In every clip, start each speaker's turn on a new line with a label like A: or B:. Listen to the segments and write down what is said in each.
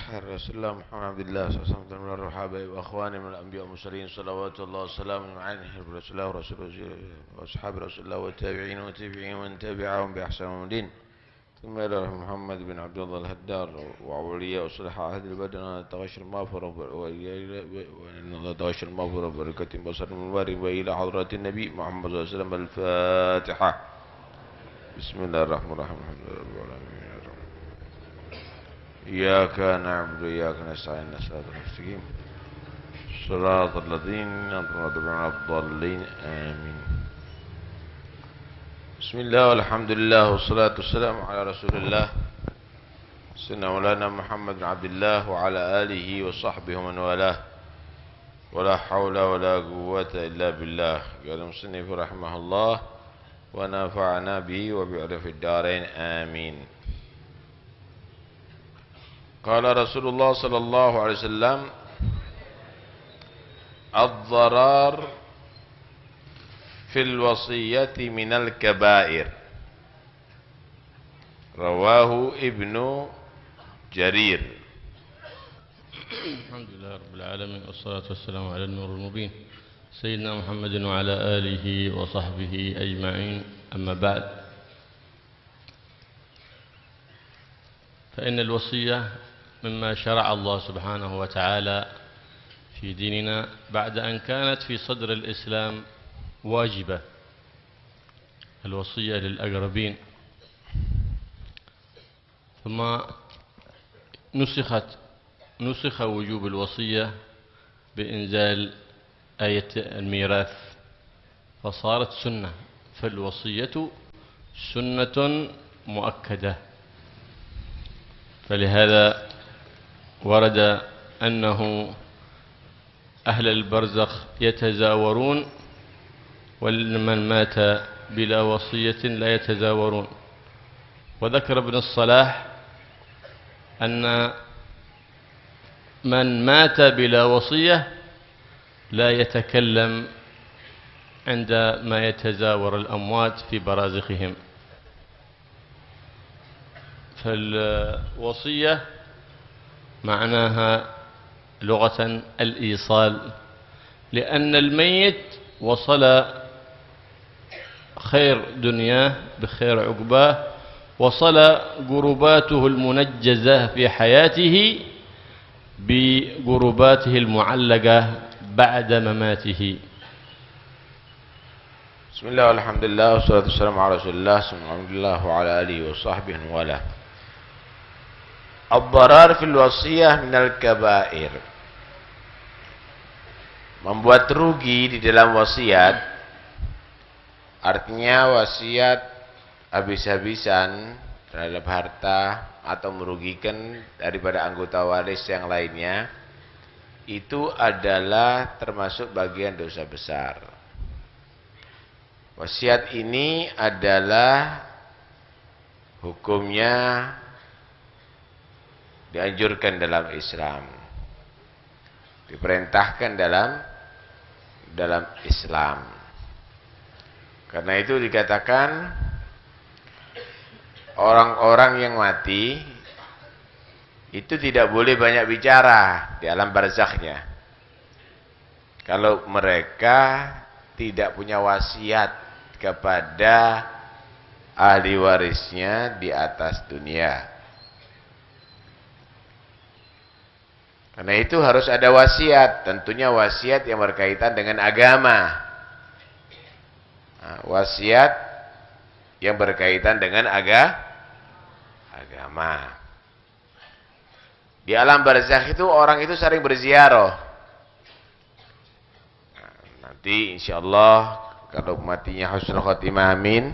A: رسول الله محمد عبد الله صلى الله عليه وسلم من الرحابة وأخواني من الأنبياء والمرسلين صلوات الله وسلامه عليه رسول الله وأصحاب رسول الله والتابعين والتابعين ومن تبعهم بإحسان الدين ثم إلى محمد بن عبد الله الهدار وأولياء وصلح أهل البدن تغشر المغفرة وإن الله تغشر المغفرة وبركة بصر المبارك وإلى حضرة النبي محمد صلى الله عليه وسلم. الفاتحة. بسم الله الرحمن الرحيم. الحمد لله رب العالمين. إياك نعبد وإياك نستعين صراط المستقيم صراط الذين أنعمت عليهم غير الضالين آمين. بسم الله والحمد لله والصلاة والسلام على رسول الله سيدنا مولانا محمد بن عبد الله وعلى آله وصحبه ومن والاه ولا حول ولا قوة إلا بالله. قال المصنف رحمه الله ونفعنا به وبعلمه في الدارين آمين. قال رسول الله صلى الله عليه وسلم الضرار في الوصية من الكبائر. رواه ابن جرير.
B: الحمد لله رب العالمين والصلاة والسلام على النور المبين سيدنا محمد وعلى آله وصحبه أجمعين. أما بعد، فإن الوصية مما شرع الله سبحانه وتعالى في ديننا بعد أن كانت في صدر الإسلام واجبة، الوصية للأقربين، ثم نسخ وجوب الوصية بإنزال آية الميراث فصارت سنة، فالوصية سنة مؤكدة. فلهذا ورد أنه أهل البرزخ يتزاورون، ومن مات بلا وصية لا يتزاورون. وذكر ابن الصلاح أن من مات بلا وصية لا يتكلم عندما يتزاور الأموات في برازخهم. فالوصية معناها لغة الإيصال، لأن الميت وصل خير دنياه بخير عقباه، وصل قرباته المنجزة في حياته بقرباته المعلقة بعد مماته.
A: بسم الله والحمد لله والصلاة والسلام على رسول الله صلى الله وعلى آله وصحبه وله. Ad-darar fil wasiyah minal kabair. Membuat rugi di dalam wasiat, artinya wasiat habis-habisan terhadap harta atau merugikan daripada anggota waris yang lainnya, itu adalah termasuk bagian dosa besar. Wasiat ini adalah hukumnya dianjurkan dalam Islam, diperintahkan dalam Islam. Karena itu dikatakan orang-orang yang mati itu tidak boleh banyak bicara di alam barzakhnya kalau mereka tidak punya wasiat kepada ahli warisnya di atas dunia. Karena itu harus ada wasiat, tentunya wasiat yang berkaitan dengan agama. Nah, wasiat yang berkaitan dengan agama. Di alam barzakh itu orang itu sering berziarah. Nah, nanti insyaallah kalau matinya husnul khotimah, amin,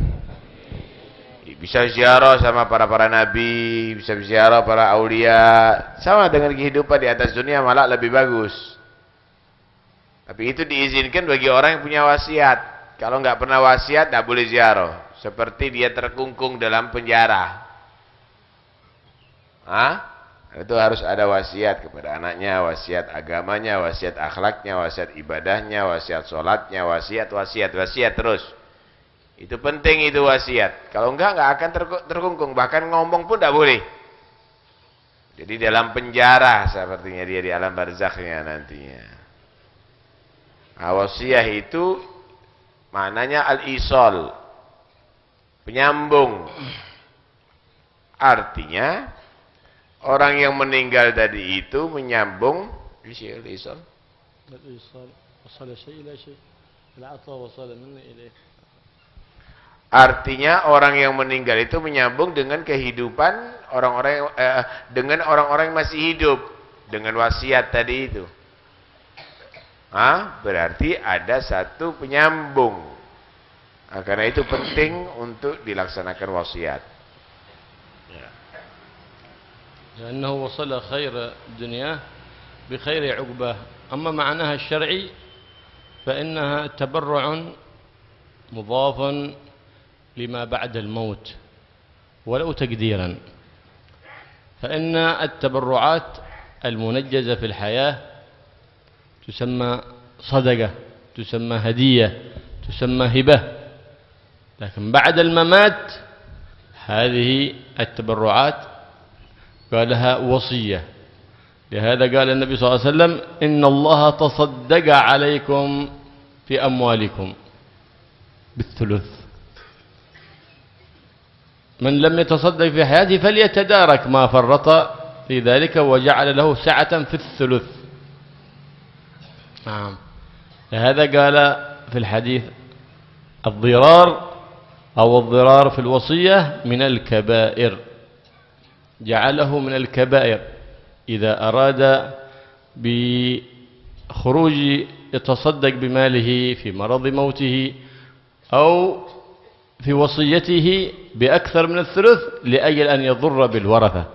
A: bisa ziarah sama para nabi, bisa ziarah para aulia, sama dengan kehidupan di atas dunia, malah lebih bagus. Tapi itu diizinkan bagi orang yang punya wasiat. Kalau nggak pernah wasiat, nggak boleh ziarah. Seperti dia terkungkung dalam penjara. Itu harus ada wasiat kepada anaknya, wasiat agamanya, wasiat akhlaknya, wasiat ibadahnya, wasiat sholatnya, wasiat terus. Itu penting, itu wasiat. Kalau enggak akan terkungkung. Bahkan ngomong pun tidak boleh. Jadi dalam penjara sepertinya dia di alam barzakhnya nantinya. Nah, wasiat itu maknanya al-isal, penyambung. Artinya orang yang meninggal tadi itu menyambung al-isal. Artinya orang yang meninggal itu menyambung dengan kehidupan orang-orang dengan orang-orang yang masih hidup dengan wasiat tadi itu. Berarti ada satu penyambung. Karena itu penting untuk dilaksanakan wasiat.
B: لأنه وصل خير دنياه بخير عقباه. أما معناها الشرعي فإنها تبرع مضاف لما بعد الموت ولو تقديرا، فإن التبرعات المنجزة في الحياة تسمى صدقة، تسمى هدية، تسمى هبة، لكن بعد الممات هذه التبرعات قالها وصية. لهذا قال النبي صلى الله عليه وسلم إن الله تصدق عليكم في أموالكم بالثلث، من لم يتصدق في حياته فليتدارك ما فرط في ذلك وجعل له سعة في الثلث. نعم. لهذا قال في الحديث الضرار أو الضرار في الوصية من الكبائر، جعله من الكبائر. إذا أراد بخروج يتصدق بماله في مرض موته أو في وصيته بأكثر من الثلث لأجل أن يضر بالورثة.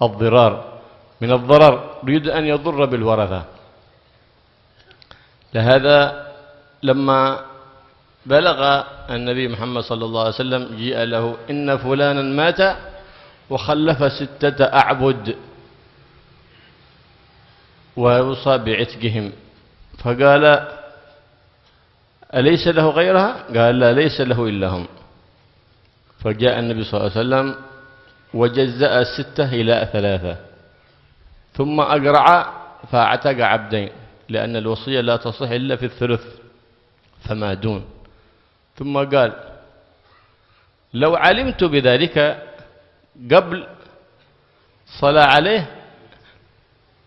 B: الضرار من الضرر، يريد أن يضر بالورثة. لهذا لما بلغ النبي محمد صلى الله عليه وسلم جاء له إن فلانا مات وخلف 6 أعبد ويوصى بعتقهم، فقال أليس له غيرها؟ قال لا، ليس له إلا هم. فجاء النبي صلى الله عليه وسلم وجزأ 6 إلى 3، ثم أقرع فاعتق عبدين، لأن الوصية لا تصح إلا في الثلث فما دون. ثم قال لو علمت بذلك قبل صلى عليه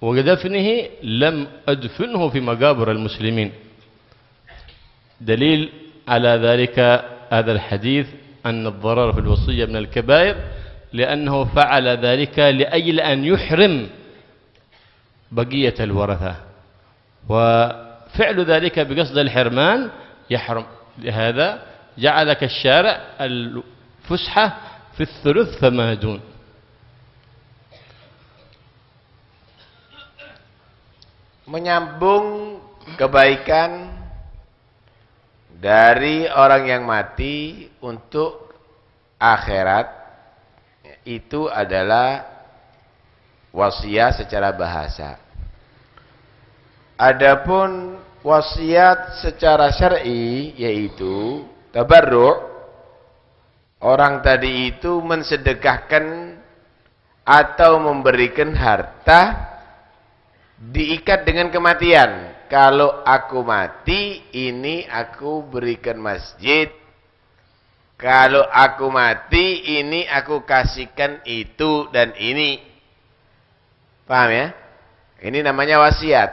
B: ودفنه لم أدفنه في مقابر المسلمين. دليل على ذلك هذا الحديث أن الضرر في الوصية من الكبائر، لأنه فعل ذلك لأجل أن يحرم بقية الورثة، وفعل ذلك بقصد الحرمان يحرم. لهذا جعلك الشارع الفسحة في الثلث فما دون.
A: Menyambung kebaikan dari orang yang mati untuk akhirat itu adalah wasiat secara bahasa. Adapun wasiat secara syar'i yaitu tabarru', orang tadi itu mensedekahkan atau memberikan harta diikat dengan kematian. Kalau aku mati, ini aku berikan masjid. Kalau aku mati, ini aku kasihkan itu dan ini. Paham ya? Ini namanya wasiat.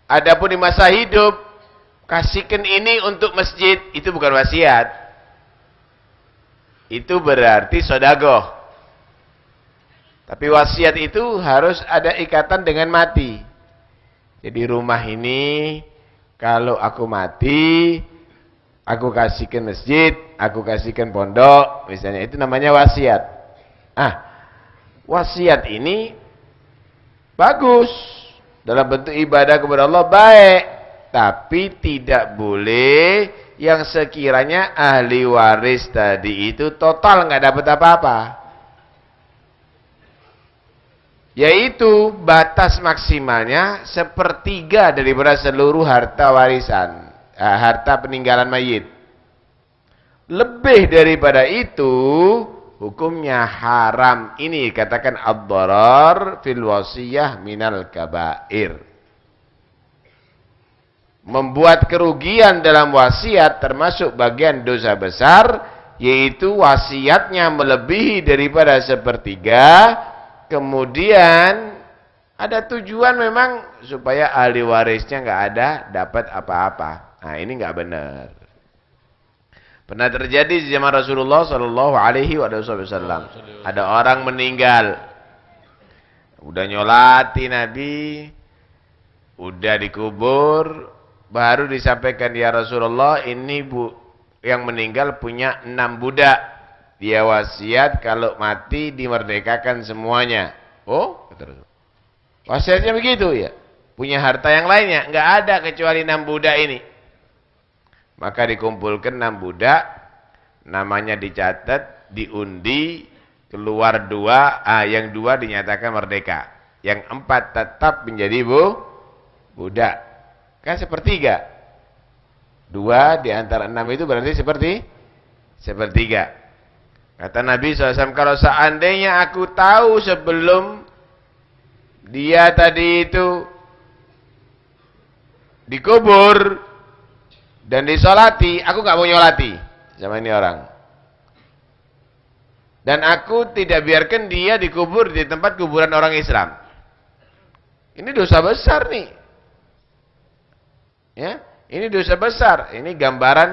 A: Adapun di masa hidup, kasihkan ini untuk masjid, itu bukan wasiat. Itu berarti sedekah. Tapi wasiat itu harus ada ikatan dengan mati. Jadi rumah ini kalau aku mati, aku kasihkan masjid, aku kasihkan pondok, misalnya, itu namanya wasiat. Wasiat ini bagus dalam bentuk ibadah kepada Allah, baik, tapi tidak boleh yang sekiranya ahli waris tadi itu total nggak dapat apa-apa. Yaitu batas maksimalnya 1/3 daripada seluruh harta warisan, harta peninggalan mayit. Lebih daripada itu hukumnya haram. Ini katakan ad-darar fil wasiyah minal kabair. Membuat kerugian dalam wasiat termasuk bagian dosa besar, yaitu wasiatnya melebihi daripada sepertiga, kemudian ada tujuan memang supaya ahli warisnya nggak ada dapat apa-apa. Nah, ini nggak benar. Pernah terjadi di zaman Rasulullah Shallallahu Alaihi Wasallam. Ada orang meninggal, udah nyolati Nabi, udah dikubur, baru disampaikan, ya Rasulullah, ini yang meninggal punya 6 budak. Dia wasiat kalau mati dimerdekakan semuanya. Oh, kata Rasul. Wasiatnya begitu ya. Punya harta yang lainnya nggak ada kecuali 6 budak ini. Maka dikumpulkan 6 budak, namanya dicatat, diundi, keluar 2, yang 2 dinyatakan merdeka. Yang 4 tetap menjadi budak. Kan sepertiga. 2 di antara 6 itu berarti sepertiga. Kata Nabi SAW, kalau seandainya aku tahu sebelum dia tadi itu dikubur dan disolati, aku nggak mau nyolati sama ini orang. Dan aku tidak biarkan dia dikubur di tempat kuburan orang Islam. Ini dosa besar nih. Ya, ini dosa besar. Ini gambaran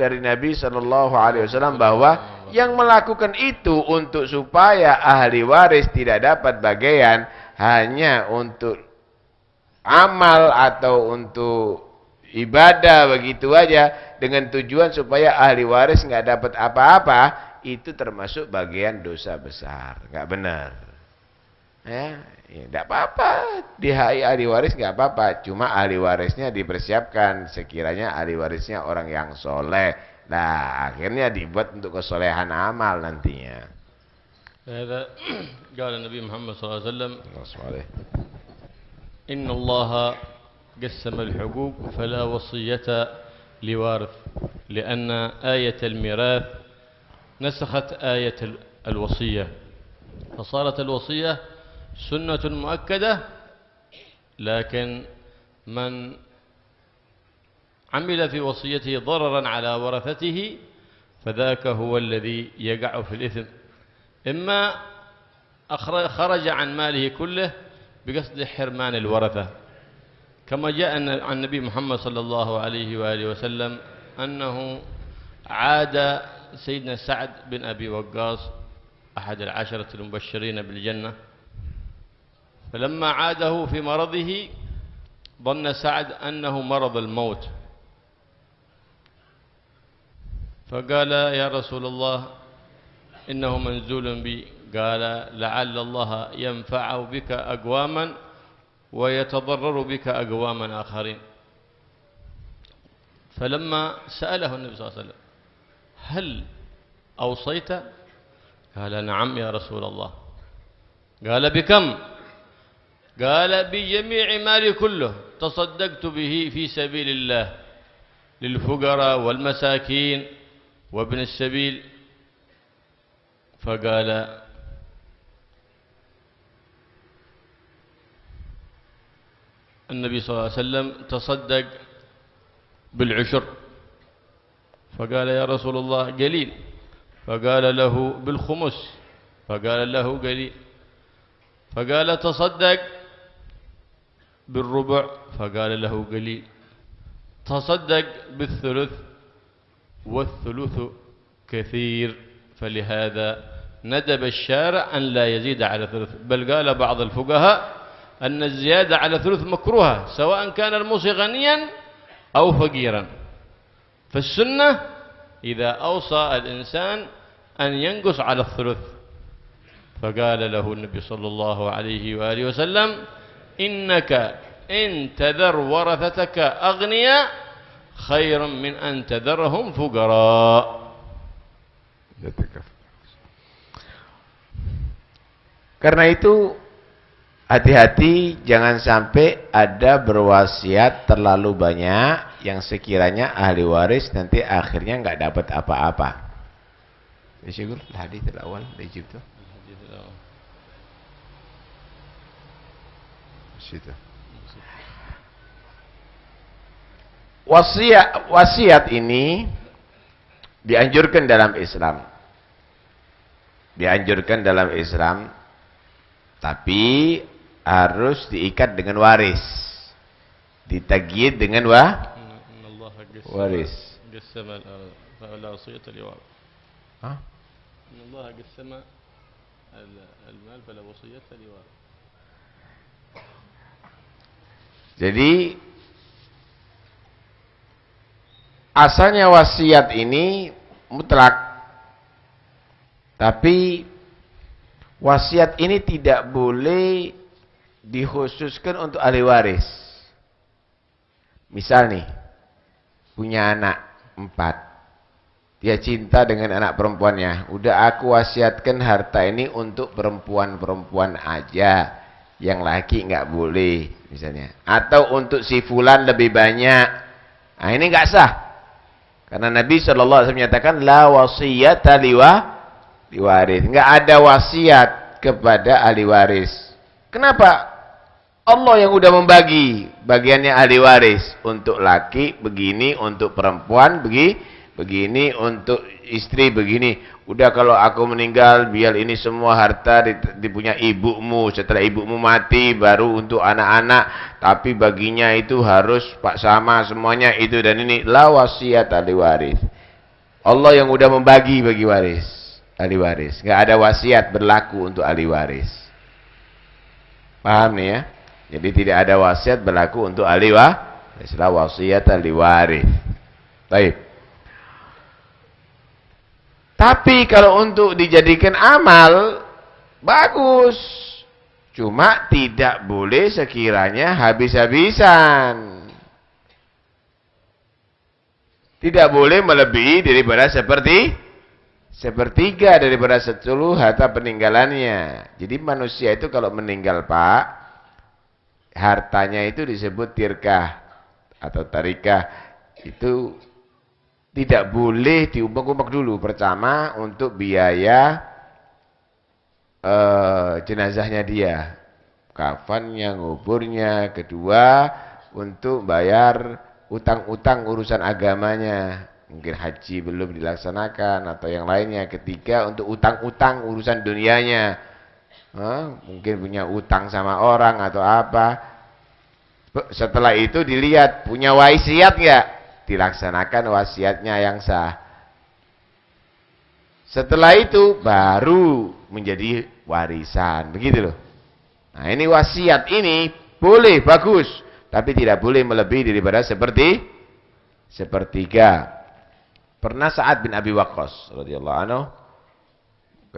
A: dari Nabi Shallallahu Alaihi Wasallam bahwa yang melakukan itu untuk supaya ahli waris tidak dapat bagian hanya untuk amal atau untuk ibadah begitu aja dengan tujuan supaya ahli waris nggak dapat apa-apa, itu termasuk bagian dosa besar, nggak benar. Ya, tidak apa-apa, di ahli waris nggak apa-apa, cuma ahli warisnya dipersiapkan sekiranya ahli warisnya orang yang soleh. Nah, akhirnya dibuat untuk kesolehan amal nantinya.
B: هذا قال النبي محمد صلى الله عليه وسلم
A: Wassalamualaikum.
B: إن الله قسم الحقوق فلا وصية لوارث لأن آية الميراث نسخت آية الوصية فصارت الوصية سنة مؤكدة لكن من عمل في وصيته ضررا على ورثته فذاك هو الذي يقع في الإثم إما خرج عن ماله كله بقصد حرمان الورثة كما جاء عن النبي محمد صلى الله عليه وآله وسلم أنه عاد سيدنا سعد بن أبي وقاص أحد العشرة المبشرين بالجنة فلما عاده في مرضه ظن سعد أنه مرض الموت فقال يا رسول الله إنه منزول بي قال لعل الله ينفع بك أقواما ويتضرر بك أقواما آخرين فلما سأله النبي صلى الله عليه وسلم هل أوصيت قال نعم يا رسول الله قال بكم قال بجميع مالي كله تصدقت به في سبيل الله للفقراء والمساكين وابن السبيل فقال النبي صلى الله عليه وسلم تصدق بالعشر فقال يا رسول الله قليل فقال له بالخمس فقال له قليل فقال تصدق بالربع فقال له قليل تصدق بالثلث والثلث كثير فلهذا ندب الشارع أن لا يزيد على ثلث بل قال بعض الفقهاء أن الزيادة على ثلث مكروهة سواء كان الموصي غنيا أو فقيرا فالسنة إذا أوصى الإنسان أن ينقص على الثلث فقال له النبي صلى الله عليه وآله وسلم إنك إن تذر ورثتك أغنياء خير من أن تذرهم فقراء.
A: Karena itu hati-hati jangan sampai ada berwasiat terlalu banyak yang sekiranya ahli waris nanti akhirnya nggak dapat apa-apa. ايش يقول الحديث الاول اللي جبته؟
B: الحديث الأول
A: Situ. Wasiat ini dianjurkan dalam Islam. Dianjurkan dalam Islam, tapi harus diikat dengan waris. Ditagyid dengan waris.
B: قسم الأرض فلا وصية لوارث.
A: Hah?
B: إن الله قسم المال فلا وصية لوارث.
A: Jadi asalnya wasiat ini mutlak, tapi wasiat ini tidak boleh dikhususkan untuk ahli waris. Misal nih, punya anak 4, dia cinta dengan anak perempuannya, udah aku wasiatkan harta ini untuk perempuan-perempuan aja, yang laki nggak boleh misalnya, atau untuk si fulan lebih banyak. Nah ini nggak sah, karena Nabi SAW menyatakan la wasiyata liwaris, nggak ada wasiat kepada ahli waris. Kenapa? Allah yang udah membagi bagiannya ahli waris, untuk laki begini, untuk perempuan begini, untuk istri begini. Udah kalau aku meninggal biar ini semua harta dipunya ibumu, setelah ibumu mati baru untuk anak-anak, tapi baginya itu harus sama semuanya itu dan ini. La wasiat ahli waris. Allah yang udah membagi bagi waris, ahli waris. Nggak ada wasiat berlaku untuk ahli waris. Paham nih ya? Jadi tidak ada wasiat berlaku untuk ahli waris. La wasiat ahli waris. Baik. Tapi kalau untuk dijadikan amal, bagus. Cuma tidak boleh sekiranya habis-habisan. Tidak boleh melebihi daripada sepertiga daripada seluruh harta peninggalannya. Jadi manusia itu kalau meninggal Pak, hartanya itu disebut tirkah atau tarikah. Itu tidak boleh diumpuk-umpuk dulu. Pertama untuk biaya jenazahnya dia, kafannya, nguburnya. Kedua untuk bayar utang-utang urusan agamanya, mungkin haji belum dilaksanakan atau yang lainnya. Ketiga untuk utang-utang urusan dunianya, mungkin punya utang sama orang atau apa. Setelah itu dilihat punya wasiat nggak, dilaksanakan wasiatnya yang sah. Setelah itu baru menjadi warisan, begitu loh. Nah ini wasiat ini boleh, bagus, tapi tidak boleh melebihi daripada sepertiga. Pernah Sa'ad bin Abi Waqqas radhiyallahu anhu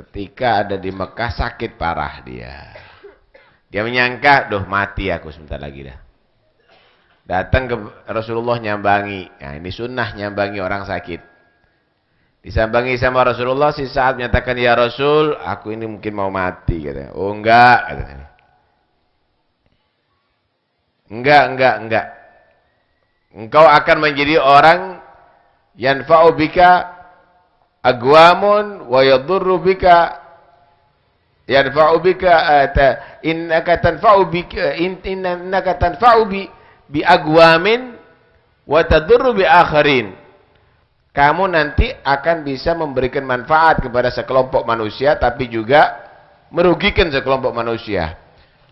A: ketika ada di Mekah sakit parah dia. Dia menyangka, "Duh mati aku sebentar lagi dah." Datang ke Rasulullah nyambangi. Nah ini sunnah nyambangi orang sakit. Disambangi sama Rasulullah, si Sa'ad menyatakan, "Ya Rasul, aku ini mungkin mau mati." Katanya. "Oh enggak," katanya. Enggak. Engkau akan menjadi orang yanfa'u bika agwamun wa yadurru bika yanfa'u bika innaka tanfa'u bika innaka tanfa'u bi agwamin wa tadurru bi akharin. Kamu nanti akan bisa memberikan manfaat kepada sekelompok manusia tapi juga merugikan sekelompok manusia.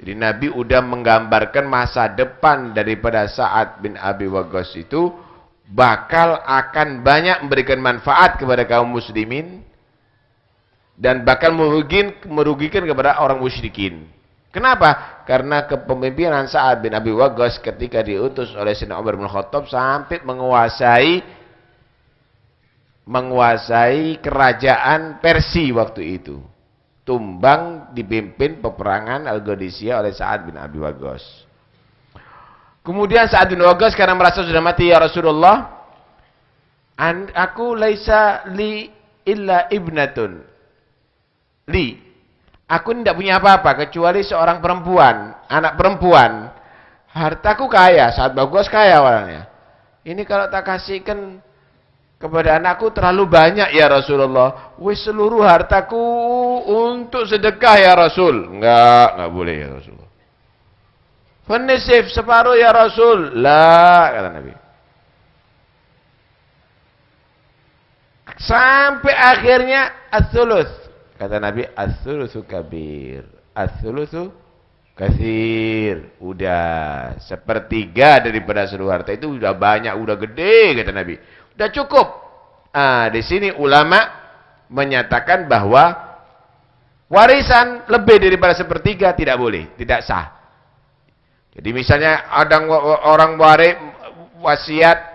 A: Jadi Nabi udah menggambarkan masa depan daripada Sa'ad bin Abi Waqqas itu bakal akan banyak memberikan manfaat kepada kaum muslimin dan bakal merugikan kepada orang musyrikin. Kenapa? Karena kepemimpinan Sa'ad bin Abi Waqqas ketika diutus oleh Sayyidina Umar bin Khattab sampai menguasai kerajaan Persia waktu itu. Tumbang dipimpin peperangan Al-Qadisiyah oleh Sa'ad bin Abi Waqqas. Kemudian Sa'ad bin Waqqas karena merasa sudah mati, "Ya Rasulullah, aku laisa li illa ibnatun li." Aku tidak punya apa-apa kecuali seorang perempuan, anak perempuan. Hartaku kaya, Sa'ad bin Waqqas kaya orangnya. Ini kalau tak kasihkan kepada anakku terlalu banyak ya Rasulullah. Wis seluruh hartaku untuk sedekah ya Rasul. Enggak boleh ya Rasulullah. Fanisif separuh ya Rasul. La, kata Nabi. Sampai akhirnya as-sulus. Kata Nabi, as-sulusu kabir. As-sulusu katsir. Udah sepertiga daripada seluruh harta itu udah banyak, udah gede, kata Nabi. Udah cukup. Di sini ulama menyatakan bahwa warisan lebih daripada sepertiga tidak boleh, tidak sah. Jadi misalnya ada orang wasiat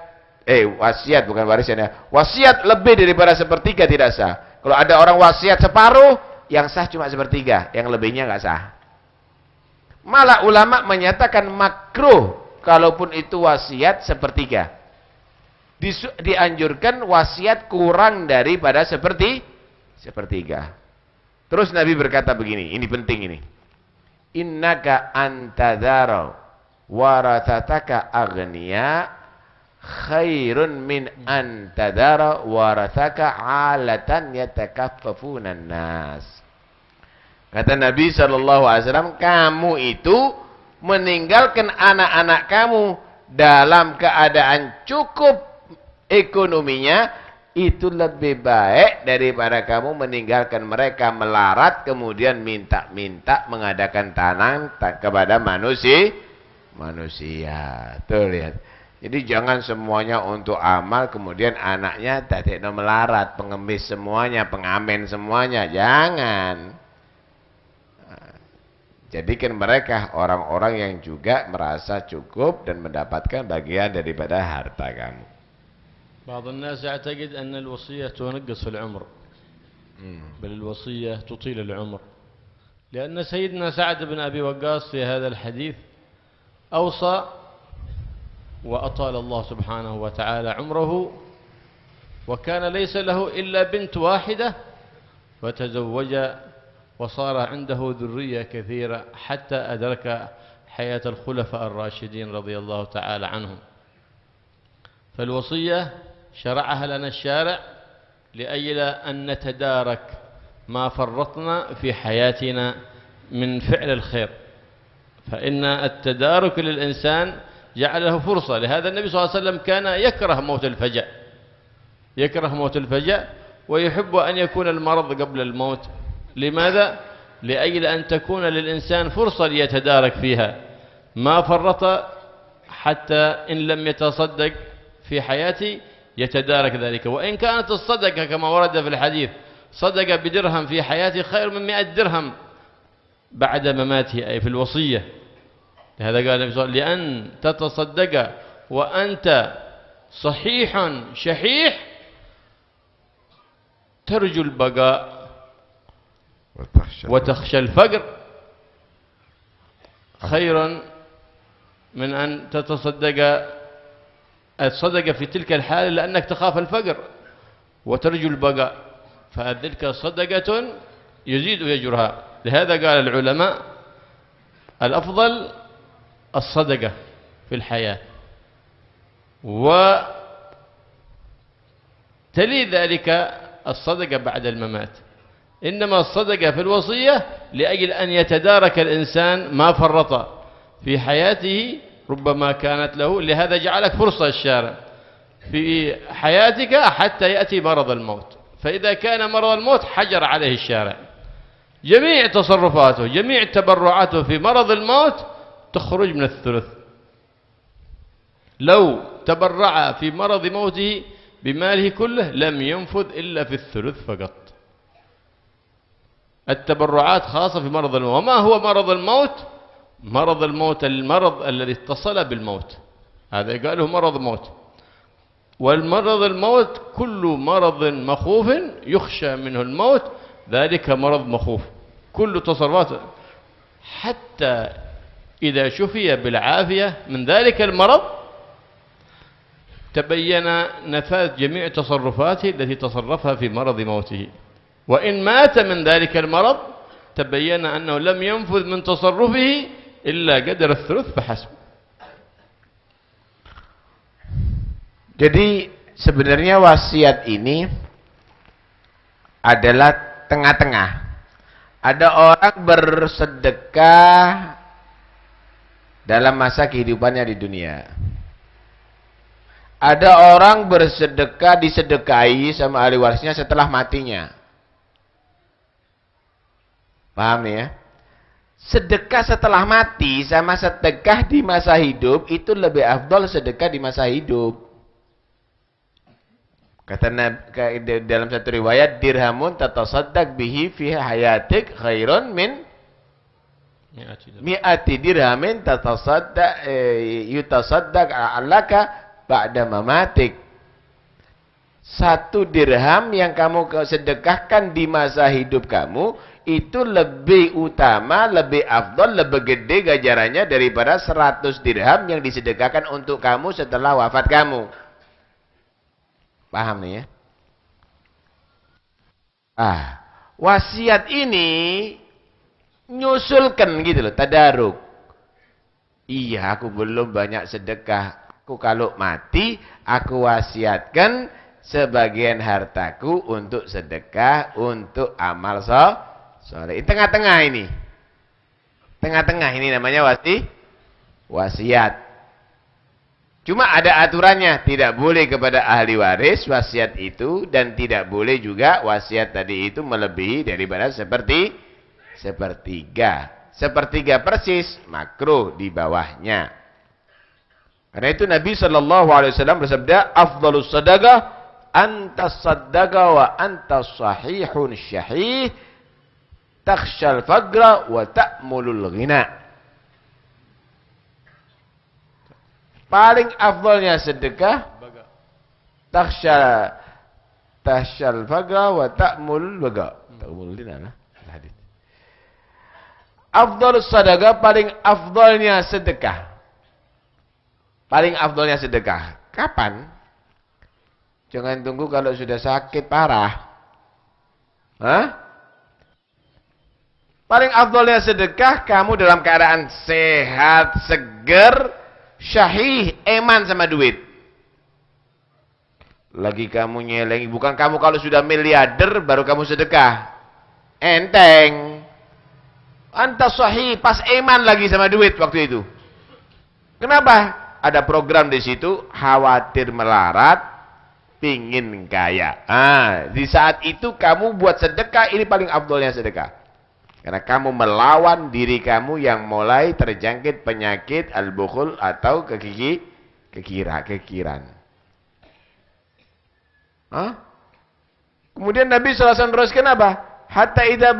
A: bukan warisan ya. Wasiat lebih daripada sepertiga tidak sah. Kalau ada orang wasiat separuh, yang sah cuma sepertiga, yang lebihnya nggak sah. Malah ulama menyatakan makruh kalaupun itu wasiat sepertiga. Dianjurkan wasiat kurang daripada sepertiga. Terus Nabi berkata begini, ini penting ini. Innaka antadhara warathataka aghniya khairun min antadhara warathaka alatan yatakaffafunan nas. Kata Nabi SAW, kamu itu meninggalkan anak-anak kamu dalam keadaan cukup ekonominya, itu lebih baik daripada kamu meninggalkan mereka melarat kemudian minta-minta mengadakan tanam kepada manusia. Tuh lihat. Jadi jangan semuanya untuk amal kemudian anaknya dadekno melarat, pengemis semuanya, pengamen semuanya, jangan. Jadikan mereka orang-orang yang juga merasa cukup dan mendapatkan bagian daripada harta kamu.
B: بعض الناس يعتقد أن الوصية تنقص في العمر بل الوصية تطيل العمر لأن سيدنا سعد بن أبي وقاص في هذا الحديث أوصى وأطال الله سبحانه وتعالى عمره وكان ليس له إلا بنت واحدة فتزوج وصار عنده ذرية كثيرة حتى أدرك حياة الخلفاء الراشدين رضي الله تعالى عنهم. فالوصية شرعها لنا الشارع لأجل أن نتدارك ما فرطنا في حياتنا من فعل الخير، فإن التدارك للإنسان جعله فرصة. لهذا النبي صلى الله عليه وسلم كان يكره موت الفجأة ويحب أن يكون المرض قبل الموت. لماذا؟ لأجل أن تكون للإنسان فرصة ليتدارك فيها ما فرط، حتى إن لم يتصدق في حياتي يتدارك ذلك. وإن كانت الصدقة كما ورد في الحديث صدق بدرهم في حياتي خير من 100 درهم بعد مماته، أي في الوصية. لهذا قال النبي صلى الله عليه وسلم لأن تتصدق وأنت صحيح شحيح ترجو البقاء وتخشى الفقر خيرا من أن تتصدق الصدقة في تلك الحالة لأنك تخاف الفقر وترجو البقاء، فتلك صدقة يزيد أجرها. لهذا قال العلماء الأفضل الصدقة في الحياة، وتلي ذلك الصدقة بعد الممات. إنما الصدقة في الوصية لأجل أن يتدارك الإنسان ما فرط في حياته ربما كانت له. لهذا جعلك فرصة الشارع في حياتك حتى يأتي مرض الموت، فإذا كان مرض الموت حجر عليه الشارع. جميع تصرفاته جميع تبرعاته في مرض الموت تخرج من الثلث. لو تبرع في مرض موته بماله كله لم ينفذ إلا في الثلث فقط. التبرعات خاصة في مرض الموت. وما هو مرض الموت؟ مرض الموت المرض الذي اتصل بالموت، هذا قاله مرض موت. والمرض الموت كل مرض مخوف يخشى منه الموت، ذلك مرض مخوف. كل تصرفات حتى إذا شفي بالعافية من ذلك المرض تبين نفاذ جميع تصرفاته التي تصرفها في مرض موته. وإن مات من ذلك المرض تبين أنه لم ينفذ من تصرفه إلا قدر الثلث فحسب.
A: Jadi sebenarnya wasiat ini adalah tengah-tengah. Ada orang bersedekah dalam masa kehidupannya di dunia. Ada orang bersedekah, disedekahi sama ahli warisnya setelah matinya. Paham nih ya? Sedekah setelah mati sama sedekah di masa hidup itu lebih afdal sedekah di masa hidup. Kata dalam satu riwayat, dirhamun tatasaddaq bihi fi hayatik khairun min mi'ati dirhamin tatasaddaq yutasaddaq alaka ba'da mamatik. 1 dirham yang kamu sedekahkan di masa hidup kamu itu lebih utama, lebih afdal, lebih gede ganjarannya daripada 100 dirham yang disedekahkan untuk kamu setelah wafat kamu. Paham nih ya? Wasiat ini nyusulkan gitu loh, tadaruk. Iya, aku belum banyak sedekah. Aku kalau mati, aku wasiatkan sebagian hartaku untuk sedekah, untuk amal soleh. Tengah-tengah ini. Tengah-tengah ini namanya wasiat. Cuma ada aturannya. Tidak boleh kepada ahli waris wasiat itu. Dan tidak boleh juga wasiat tadi itu melebihi daripada sepertiga. Sepertiga persis, makruh di bawahnya. Karena itu Nabi SAW bersabda, afdhalus sadaqah antas saddaqa wa antas sahihun syahih takhshal fagra wa ta'mulul ghina. Paling afdalnya sedekah takhshal fagra wa ta'mulul baga. Ta'mulul ghina hadis. Afdhalus sadaqah, paling afdalnya sedekah. Paling afdalnya sedekah. Kapan? Jangan tunggu kalau sudah sakit parah. Paling afdalnya sedekah kamu dalam keadaan sehat, seger, syahih, eman sama duit. Lagi kamu nyelengi, bukan kamu kalau sudah miliarder baru kamu sedekah. Enteng. Antas sahih, pas eman lagi sama duit waktu itu. Kenapa? Ada program di situ, khawatir melarat, pingin kaya. Di saat itu kamu buat sedekah, ini paling afdolnya sedekah. Karena kamu melawan diri kamu yang mulai terjangkit penyakit al-bukhul atau kekiran. Kemudian Nabi SAW teruskan apa? Hatta idza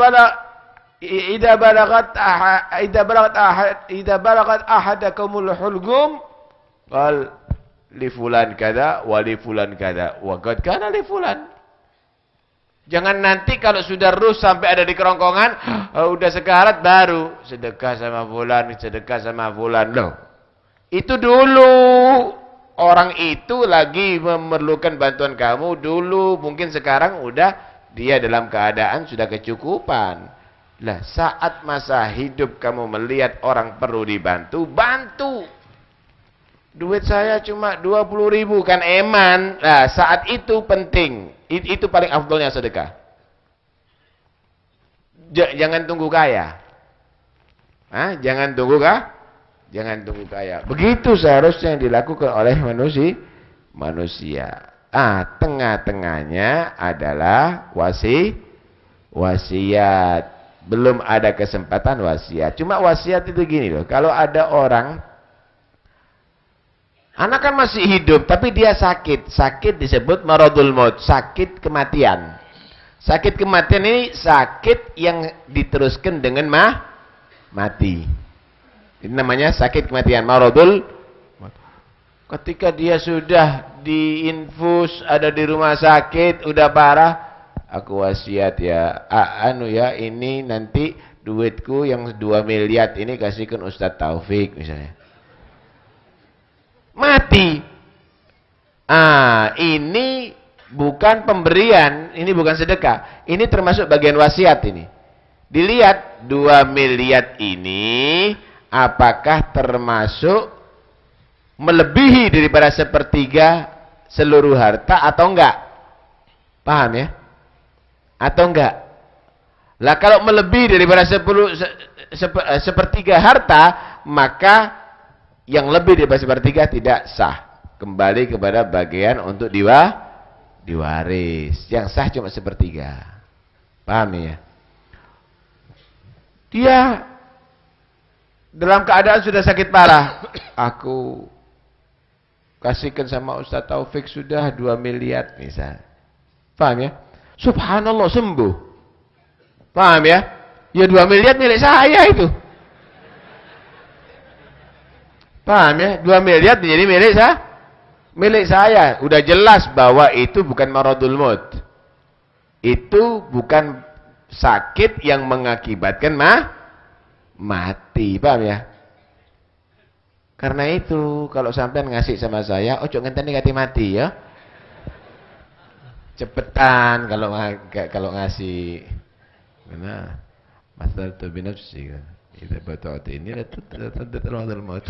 A: balagat ahadakumul hulgum qal li fulan kada wa li fulan kada wa qad kana li fulan. Jangan nanti kalau sudah ruh sampai ada di kerongkongan, udah sekarat baru sedekah sama fulan loh. Itu dulu orang itu lagi memerlukan bantuan kamu dulu, mungkin sekarang udah dia dalam keadaan sudah kecukupan. Lah saat masa hidup kamu melihat orang perlu dibantu, bantu. Duit saya cuma 20.000 kan eman. Nah, saat itu penting. Itu paling afdolnya sedekah. Jangan tunggu kaya. Jangan tunggu kaya. Begitu seharusnya yang dilakukan oleh manusia. Tengah-tengahnya adalah wasiat. Belum ada kesempatan wasiat. Cuma wasiat itu gini loh. Kalau ada orang, anak kan masih hidup, tapi dia sakit. Sakit disebut maradul maut, sakit kematian. Sakit kematian ini sakit yang diteruskan dengan mati. Ini namanya sakit kematian, maradul maut. Ketika dia sudah diinfus, ada di rumah sakit, udah parah, aku wasiat ya, ini nanti duitku yang 2 miliar ini kasihkan Ustadz Taufik misalnya. Mati. Ini bukan pemberian, ini bukan sedekah. Ini termasuk bagian wasiat ini. Dilihat 2 miliar ini apakah termasuk melebihi daripada sepertiga seluruh harta atau enggak? Paham ya? Atau enggak? Lah kalau melebihi daripada sepertiga harta, maka yang lebih daripada sepertiga tidak sah. Kembali kepada bagian untuk diwaris. Yang sah cuma sepertiga. Paham ya? Dia dalam keadaan sudah sakit parah. Aku kasihkan sama Ustaz Taufik sudah 2 miliar misal. Paham ya? Subhanallah sembuh. Paham ya? Ya 2 miliar milik saya itu. Paham ya? 2 miliar jadi milik saya. Udah jelas bahwa itu bukan maradul maut. Itu bukan sakit yang mengakibatkan mati. Paham ya? Karena itu kalau sampean ngasih sama saya, ojo ngenteni kati mati ya. Cepetan kalau ngasih. Karena masalah tu binafsi kan. Kita betul ini terlalu maut.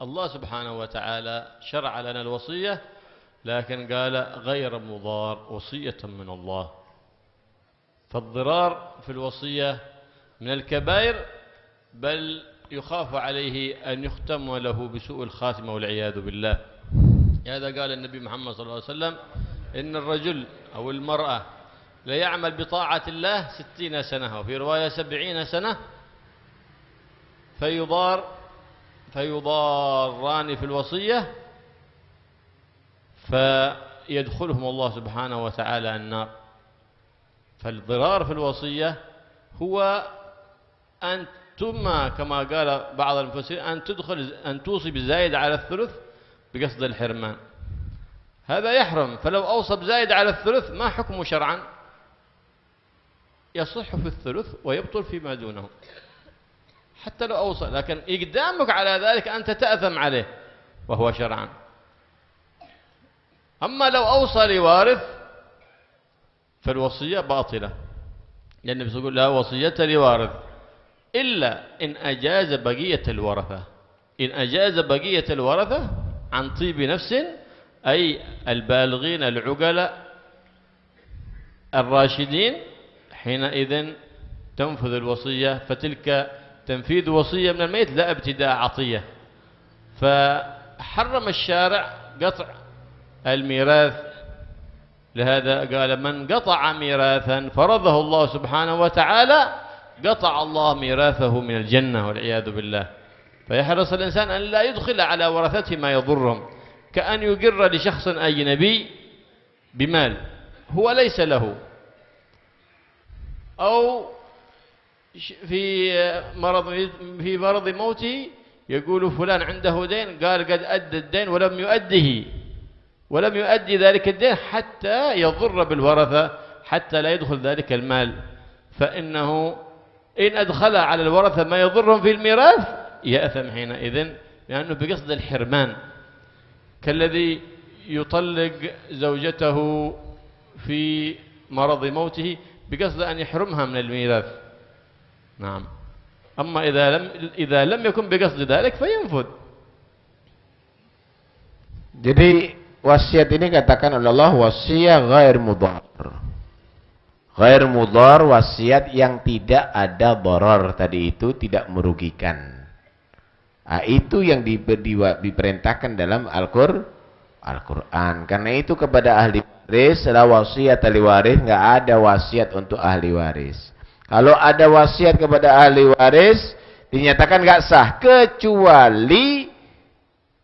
B: الله سبحانه وتعالى شرع لنا الوصية لكن قال غير مضار وصية من الله. فالضرار في الوصية من الكبائر بل يخاف عليه أن يختم له بسوء الخاتمة والعياذ بالله. هذا قال النبي محمد صلى الله عليه وسلم إن الرجل أو المرأة ليعمل بطاعة الله 60 سنة وفي رواية 70 سنة فيضاران في الوصية فيدخلهم الله سبحانه وتعالى النار. فالضرار في الوصية هو أن كما قال بعض المفسرين أن توصي بزايد على الثلث بقصد الحرمان. هذا يحرم. فلو أوصى بزايد على الثلث ما حكمه شرعا؟ يصح في الثلث ويبطل فيما دونه حتى لو أوصى. لكن إقدامك على ذلك أنت تأثم عليه وهو شرعا. أما لو أوصى لوارث فالوصية باطلة لأن النبي يقول لا وصية لوارث إلا إن أجاز بقية الورثة. إن أجاز بقية الورثة عن طيب نفس أي البالغين العقلاء الراشدين حينئذ تنفذ الوصية. فتلك تنفيذ وصية من الميت لا ابتداء عطية. فحرم الشارع قطع الميراث. لهذا قال من قطع ميراثا فرضه الله سبحانه وتعالى قطع الله ميراثه من الجنة والعياذ بالله. فيحرص الإنسان أن لا يدخل على ورثته ما يضرهم كأن يقر لشخص أجنبي بمال هو ليس له أو في مرض موته يقول فلان عنده دين قال قد أدى الدين ولم يؤدي ذلك الدين حتى يضر بالورثة حتى لا يدخل ذلك المال. فإنه إن أدخل على الورثة ما يضرهم في الميراث يأثم حينئذ لأنه بقصد الحرمان. كالذي يطلق زوجته في مرض موته بقصد أن يحرمها من الميراث. نعم. أما إذا لم يكن بقصد ذلك فينفذ.
A: Jadi wasiat ini katakan oleh Allah wasiat ghair mudhar. Ghair mudhar wasiat yang tidak ada darar tadi itu tidak merugikan. Itu yang diperintahkan dalam Al-Quran. Karena itu kepada ahli waris, setelah wasiat ahli waris, nggak ada wasiat untuk ahli waris. Kalau ada wasiat kepada ahli waris, dinyatakan nggak sah kecuali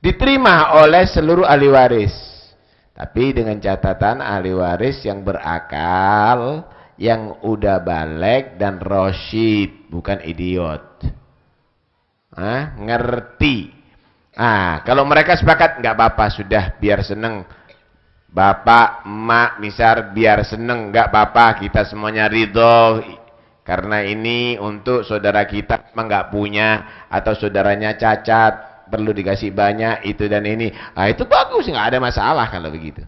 A: diterima oleh seluruh ahli waris. Tapi dengan catatan ahli waris yang berakal, yang udah balik dan rasyid, bukan idiot. Ngerti. Kalau mereka sepakat nggak apa-apa, sudah biar seneng. Bapak, emak, misal biar seneng, nggak apa-apa, kita semuanya ridho. Karena ini untuk saudara kita memang nggak punya atau saudaranya cacat, perlu dikasih banyak itu dan ini. Itu bagus, nggak ada masalah kalau begitu.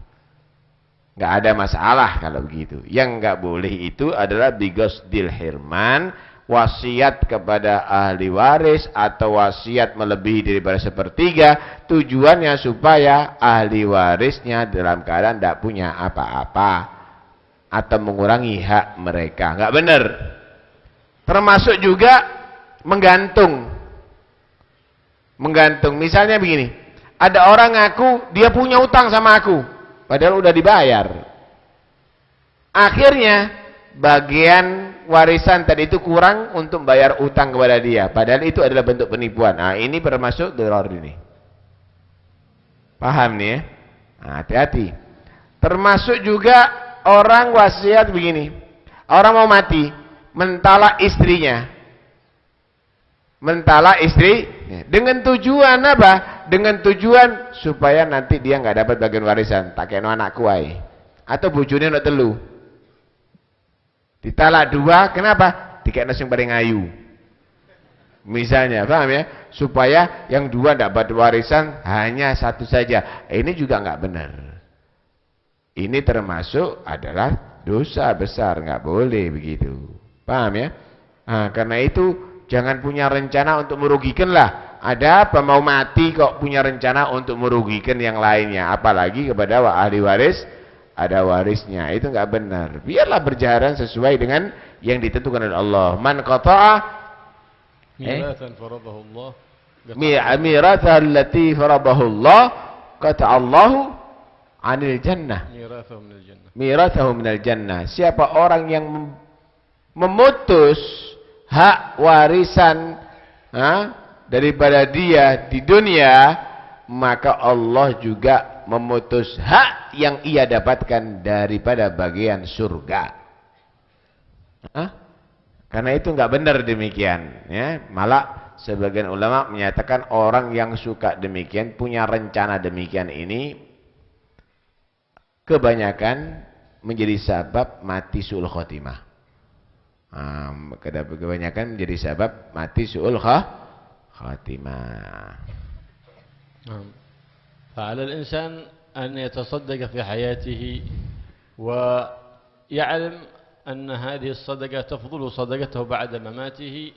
A: Nggak ada masalah kalau begitu. Yang nggak boleh itu adalah bigosdil hirman, wasiat kepada ahli waris atau wasiat melebihi daripada sepertiga, tujuannya supaya ahli warisnya dalam keadaan tidak punya apa-apa atau mengurangi hak mereka. Nggak benar. Termasuk juga menggantung. Misalnya begini, ada orang ngaku dia punya utang sama aku, padahal udah dibayar. Akhirnya bagian warisan tadi itu kurang untuk bayar utang kepada dia, padahal itu adalah bentuk penipuan. Nah, ini termasuk doror ini. Paham nih ya? Nah, hati-hati. Termasuk juga orang wasiat begini. Orang mau mati, mentala istrinya. Mentala istri dengan tujuan apa? Dengan tujuan supaya nanti dia nggak dapat bagian warisan, tak kena anakku ae. Atau bojone nek telu. Ditalak dua, kenapa? Dikekno sing paling ayu. Misalnya, paham ya? Supaya yang dua dapat warisan hanya satu saja. Ini juga nggak benar. Ini termasuk adalah dosa besar, nggak boleh begitu. Paham ya? Nah, karena itu jangan punya rencana untuk merugikan lah. Ada apa mau mati kok punya rencana untuk merugikan yang lainnya, apalagi kepada ahli waris, ada warisnya. Itu nggak benar. Biarlah berjalan sesuai dengan yang ditentukan oleh Allah. Man qata'a mirathan faradahu Allah, mirathan allati faradahu Allah, qata'a Allahu 'anil jannah. Mirathahu minal jannah. Siapa orang yang memutus hak warisan daripada dia di dunia, maka Allah juga memutus hak yang ia dapatkan daripada bagian surga. Karena itu nggak benar demikian ya. Malah sebagian ulama menyatakan orang yang suka demikian, punya rencana demikian ini kebanyakan menjadi sebab mati su'ul khotimah. Kebanyakan menjadi sebab mati su'ul khatimah.
B: فعلى الإنسان أن يتصدق في حياته ويعلم أن هذه الصدقة تفضل صدقته بعد مماته،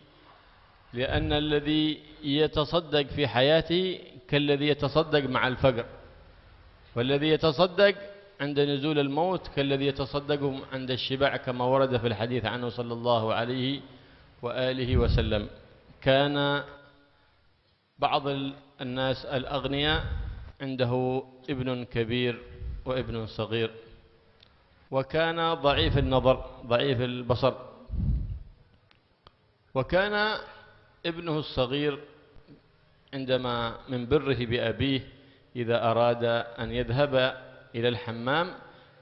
B: لأن الذي يتصدق في حياته كالذي يتصدق مع الفقر، والذي يتصدق عند نزول الموت كالذي يتصدق عند الشبع، كما ورد في الحديث عنه صلى الله عليه وآله وسلم. كان بعض الناس الأغنياء عنده ابن كبير وابن صغير، وكان ضعيف النظر ضعيف البصر، وكان ابنه الصغير عندما من بره بأبيه إذا أراد أن يذهب إلى الحمام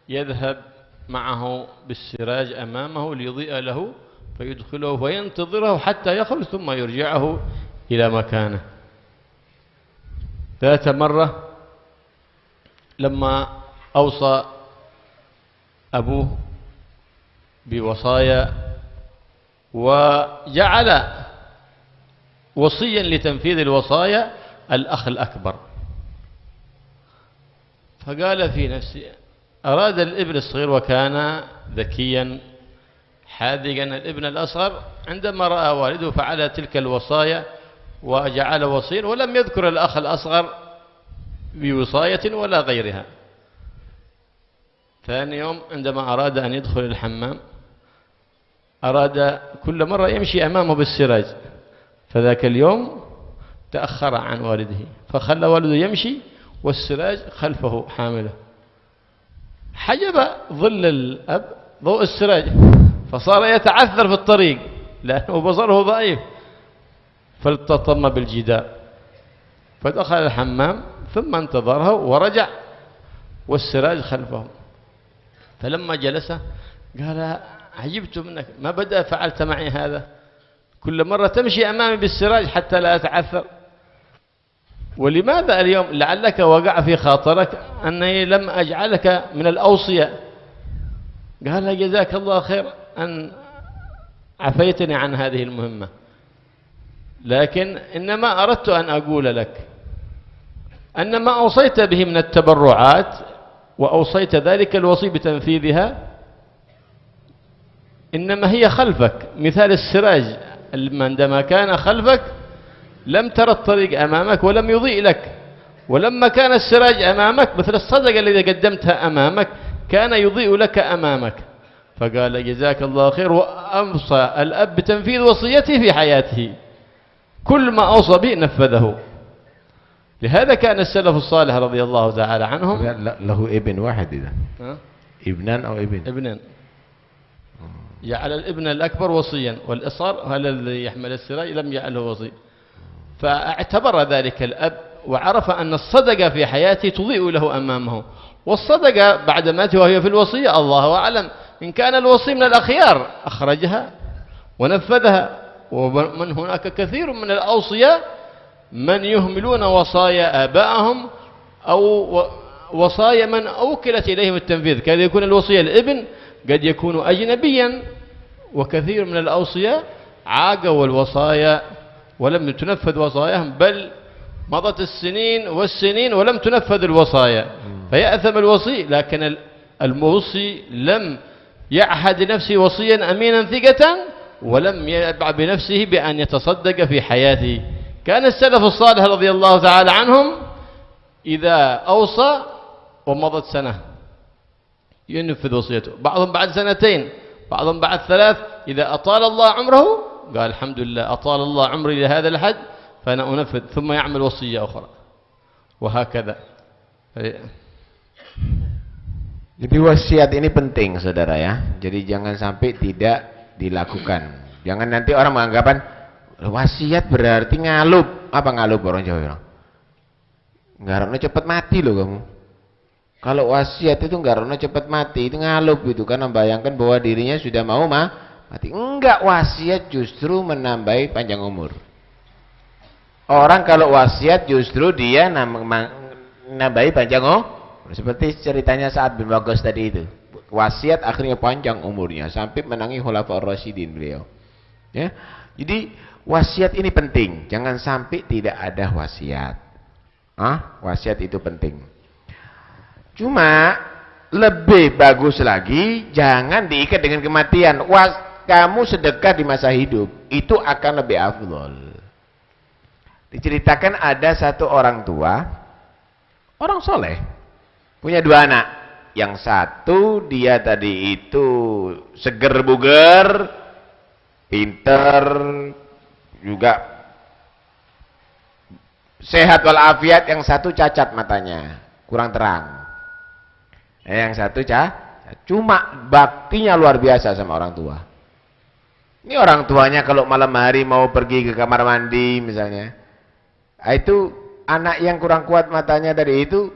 B: يذهب معه بالسراج أمامه ليضيء له فيدخله وينتظره حتى يخرج ثم يرجعه إلى مكانه. ذات مرة لما أوصى أبوه بوصايا وجعل وصيا لتنفيذ الوصايا الأخ الأكبر، فقال في نفسه، أراد الابن الصغير وكان ذكيا حاذقا، الابن الأصغر عندما رأى والده فعل تلك الوصايا وجعل وصيا ولم يذكر الأخ الأصغر بوصاية ولا غيرها. ثاني يوم عندما أراد أن يدخل الحمام أراد كل مرة يمشي أمامه بالسراج، فذاك اليوم تأخر عن والده فخلى والده يمشي والسراج خلفه حامله، حجب ظل الأب ضوء السراج فصار يتعثر في الطريق لأنه بصره ضعيف، فالتطم بالجدار فدخل الحمام ثم انتظره ورجع والسراج خلفه. فلما جلس قال عجبت منك، ما بدأ فعلت معي هذا؟ كل مرة تمشي أمامي بالسراج حتى لا أتعثر، ولماذا اليوم؟ لعلك وقع في خاطرك أني لم أجعلك من الأوصية. قال جزاك الله خير أن عفيتني عن هذه المهمة، لكن إنما أردت أن أقول لك أن ما أوصيت به من التبرعات وأوصيت ذلك الوصي بتنفيذها إنما هي خلفك، مثال السراج عندما كان خلفك لم ترى الطريق أمامك ولم يضيء لك، ولما كان السراج أمامك مثل الصدقة التي قدمتها أمامك كان يضيء لك أمامك. فقال جزاك الله خير، وأوصى الأب بتنفيذ وصيته في حياته، كل ما أوصى به نفذه. لهذا كان السلف الصالح رضي الله تعالى عنهم
A: له ابن واحد إذا ابنان أو ابن
B: ابنان، جعل الابن الأكبر وصيا، والإصغر هذا الذي يحمل السراج لم يجعله وصي. فاعتبر ذلك الأب وعرف أن الصدقة في حياته تضيء له أمامه، والصدقة بعد ماته وهي في الوصية الله أعلم إن كان الوصي من الأخيار أخرجها ونفذها. ومن هناك كثير من الأوصياء من يهملون وصايا آبائهم أو وصايا من أوكلت إليهم التنفيذ، كان يكون الوصية الابن قد يكون أجنبيا، وكثير من الأوصياء عاقوا الوصايا ولم تنفذ وصاياهم، بل مضت السنين والسنين ولم تنفذ الوصايا، فيأثم الوصي. لكن الموصي لم يعهد لنفسه وصيا أمينا ثقة ولم يبع بنفسه بأن يتصدق في حياته. كان السلف الصالح رضي الله تعالى عنهم إذا أوصى ومضت سنة ينفذ وصيته، بعضهم بعد سنتين، بعضهم بعد 3. إذا أطال الله عمره قال الحمد لله أطال الله عمري لهذا الحد فأنا أنفذ، ثم يعمل وصية أخرى، وهكذا.
A: Jadi wasiat ini penting saudara ya. Jadi jangan sampai tidak dilakukan. Jangan nanti orang menganggapan wasiat berarti ngalup. Apa ngalup orang Jawa bilang? Nggarapno cepet mati loh kamu. Kalau wasiat itu nggarapno cepet mati itu ngalup itu, karena membayangkan bahwa dirinya sudah mau mati. Enggak, wasiat justru menambahi panjang umur. Orang kalau wasiat justru dia nambahi panjang umur. Seperti ceritanya Sa'ad bin Waqqas tadi itu. Wasiat akhirnya panjang umurnya sampai menangi Khulafaur Rasyidin beliau. Ya. Jadi wasiat ini penting. Jangan sampai tidak ada wasiat. Wasiat itu penting. Cuma lebih bagus lagi jangan diikat dengan kematian. Kamu sedekah di masa hidup itu akan lebih afdol. Diceritakan ada satu orang tua, orang soleh, punya 2 anak. Yang satu dia tadi itu seger buger, pinter, juga sehat walafiat. Yang satu cacat matanya, kurang terang. Yang satu cuma baktinya luar biasa sama orang tua. Ini orang tuanya kalau malam hari mau pergi ke kamar mandi misalnya, itu anak yang kurang kuat matanya tadi itu,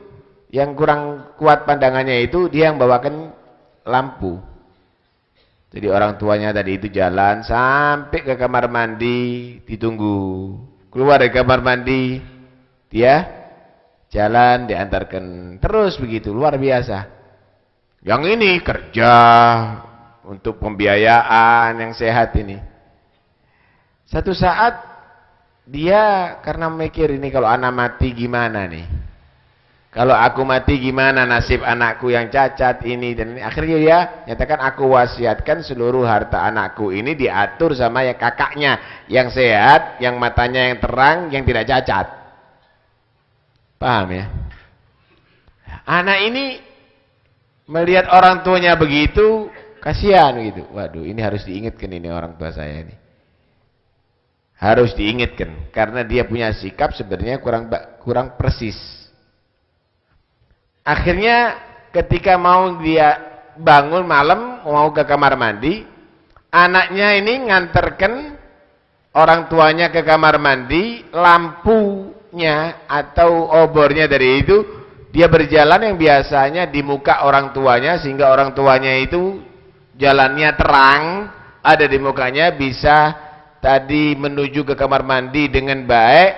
A: yang kurang kuat pandangannya itu, dia yang bawakan lampu. Jadi orang tuanya tadi itu jalan sampai ke kamar mandi, ditunggu. Keluar dari kamar mandi, dia jalan, diantarkan. Terus begitu, luar biasa. Yang ini kerja untuk pembiayaan yang sehat ini. Satu saat dia karena mikir, ini kalau anak mati gimana nih? Kalau aku mati gimana nasib anakku yang cacat ini dan ini. Akhirnya dia nyatakan, aku wasiatkan seluruh harta anakku ini diatur sama yang kakaknya yang sehat, yang matanya yang terang, yang tidak cacat. Paham ya? Anak ini melihat orang tuanya begitu, kasihan gitu. Waduh, ini harus diingatkan ini orang tua saya ini. Harus diingatkan karena dia punya sikap sebenarnya kurang persis. Akhirnya ketika mau dia bangun malam mau ke kamar mandi, anaknya ini nganterkan orang tuanya ke kamar mandi, lampunya atau obornya dari itu dia berjalan yang biasanya di muka orang tuanya, sehingga orang tuanya itu jalannya terang, ada di mukanya, bisa tadi menuju ke kamar mandi dengan baik.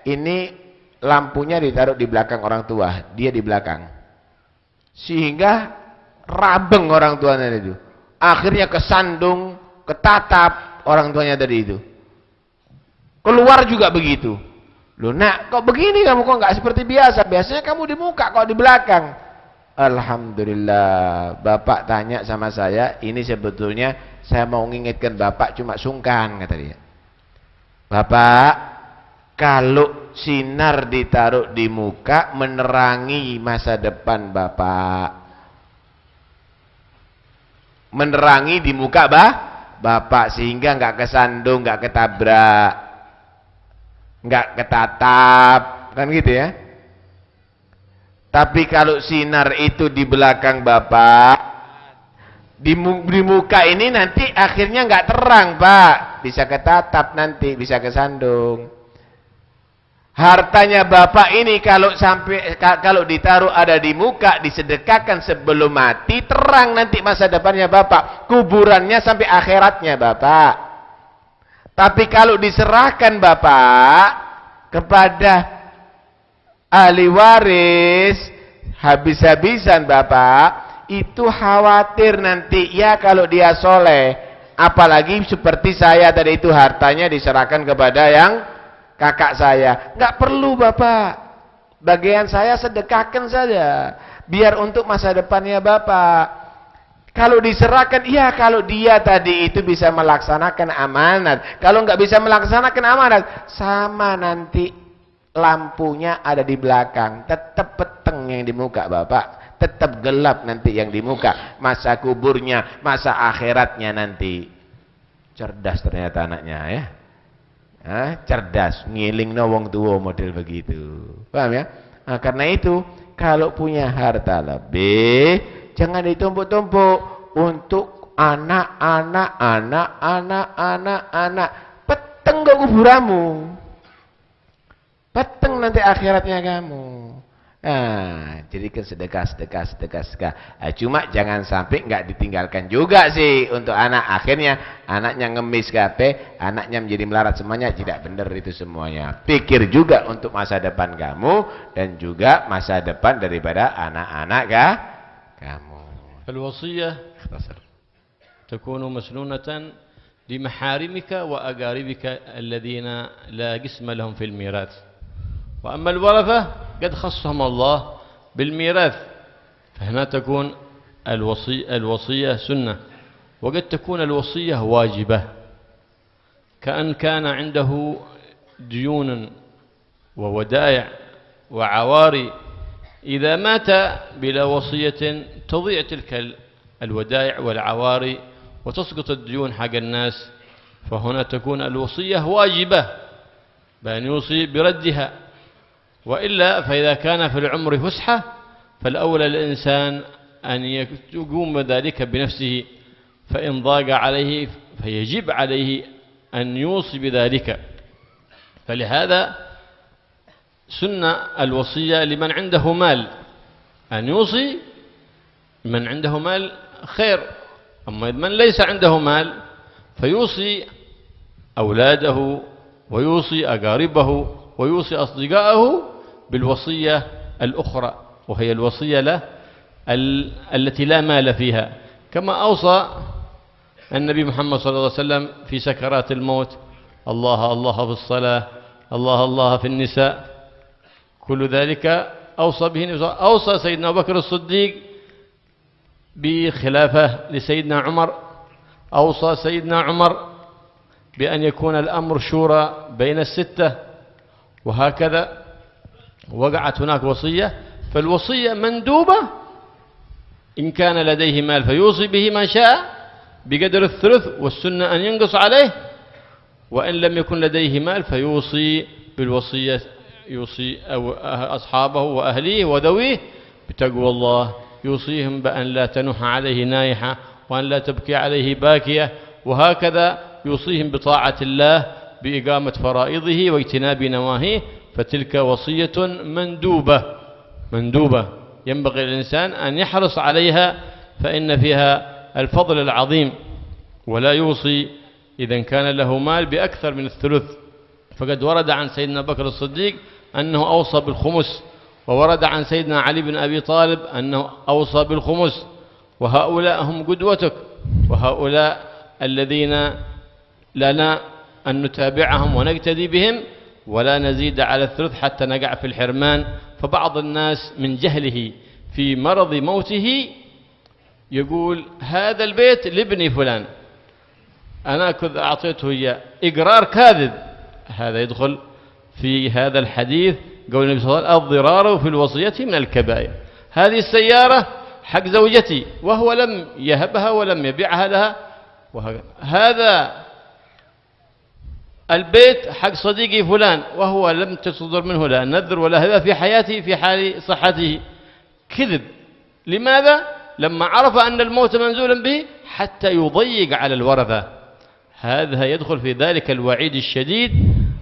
A: Ini lampunya ditaruh di belakang orang tua, dia di belakang, sehingga rabeng orang tuanya itu. Akhirnya kesandung, ketatap orang tuanya tadi itu. Keluar juga begitu. Loh nak, kok begini kamu, kok nggak seperti biasa? Biasanya kamu di muka, kok di belakang? Alhamdulillah, bapak tanya sama saya, ini sebetulnya saya mau mengingatkan Bapak cuma sungkan, kata dia. Bapak, kalau sinar ditaruh di muka menerangi masa depan Bapak. Menerangi di muka Bapak sehingga nggak kesandung, nggak ketabrak, nggak ketatap, kan gitu ya. Tapi kalau sinar itu di belakang Bapak, di muka ini nanti akhirnya nggak terang, Pak. Bisa ketatap nanti, bisa kesandung. Hartanya Bapak ini kalau ditaruh ada di muka, disedekahkan sebelum mati, terang nanti masa depannya Bapak. Kuburannya sampai akhiratnya Bapak. Tapi kalau diserahkan Bapak kepada ahli waris, habis-habisan Bapak, itu khawatir nanti ya kalau dia soleh. Apalagi seperti saya tadi itu, hartanya diserahkan kepada yang kakak saya. Nggak perlu Bapak, bagian saya sedekahkan saja, biar untuk masa depannya Bapak. Kalau diserahkan, iya kalau dia tadi itu bisa melaksanakan amanat. Kalau nggak bisa melaksanakan amanat, sama nanti lampunya ada di belakang, tetap peteng yang di muka Bapak, tetap gelap nanti yang di muka. Masa kuburnya, masa akhiratnya nanti. Cerdas ternyata anaknya ya. Cerdas, ngiling wong tua model begitu. Paham ya? Nah, karena itu kalau punya harta lebih, jangan ditumpuk-tumpuk untuk anak-anak, peteng ke kuburanmu. Peteng nanti akhiratnya kamu. Nah, jadikan sedekah. Nah, cuma jangan sampai nggak ditinggalkan juga sih untuk anak. Akhirnya anaknya ngemis kabeh, anaknya menjadi melarat semuanya. Tidak benar itu semuanya. Pikir juga untuk masa depan kamu dan juga masa depan daripada anak-anak kamu.
B: الوصية تكون مسنونة لمحارمك وأقاربك الذين لا قسم لهم في الميراث. وأما الورثة قد خصهم الله بالميراث، فهنا تكون الوصية سنة، وقد تكون الوصية واجبة، كأن كان عنده ديون وودائع وعواري، إذا مات بلا وصية تضيع تلك الودائع والعواري وتسقط الديون حق الناس، فهنا تكون الوصية واجبة بأن يوصي بردها. وإلا فإذا كان في العمر فسحة فالأولى الإنسان أن يقوم بذلك بنفسه، فإن ضاق عليه فيجب عليه أن يوصي بذلك. فلهذا سنة الوصية لمن عنده مال أن يوصي، من عنده مال خير. أما من ليس عنده مال فيوصي أولاده ويوصي أقاربه ويوصي أصدقائه بالوصية الأخرى، وهي الوصية له التي لا مال فيها، كما أوصى النبي محمد صلى الله عليه وسلم في سكرات الموت: الله الله في الصلاة، الله الله في النساء. كل ذلك أوصى به. أوصى سيدنا أبو بكر الصديق بخلافة لسيدنا عمر، أوصى سيدنا عمر بأن يكون الأمر شورى بين الستة، وهكذا وقعت هناك وصية. فالوصية مندوبة إن كان لديه مال فيوصي به ما شاء بقدر الثلث، والسنة أن ينقص عليه، وإن لم يكن لديه مال فيوصي بالوصية، يوصي أصحابه وأهليه وذويه بتقوى الله، يوصيهم بأن لا تنح عليه نائحة وأن لا تبكي عليه باكية، وهكذا يوصيهم بطاعة الله بإقامة فرائضه واجتناب نواهيه. فتلك وصية مندوبة ينبغي للإنسان أن يحرص عليها، فإن فيها الفضل العظيم. ولا يوصي إذا كان له مال بأكثر من الثلث، فقد ورد عن سيدنا بكر الصديق أنه أوصى بالخمس، وورد عن سيدنا علي بن أبي طالب أنه أوصى بالخمس. وهؤلاء هم قدوتك، وهؤلاء الذين لنا أن نتابعهم ونقتدي بهم ولا نزيد على الثلث حتى نقع في الحرمان. فبعض الناس من جهله في مرض موته يقول: هذا البيت لابن فلان، أنا كنت أعطيته إياه إقرار كاذب، هذا يدخل في هذا الحديث قول النبي صلى الله عليه وسلم الضرار في الوصية من الكبائر. هذه السيارة حق زوجتي وهو لم يهبها ولم يبيعها لها، هذا البيت حق صديقي فلان وهو لم تصدر منه لا نذر ولا هذا في حياته في حال صحته. كذب. لماذا؟ لما عرف أن الموت منزولا به حتى يضيق على الورثة. هذا يدخل في ذلك الوعيد الشديد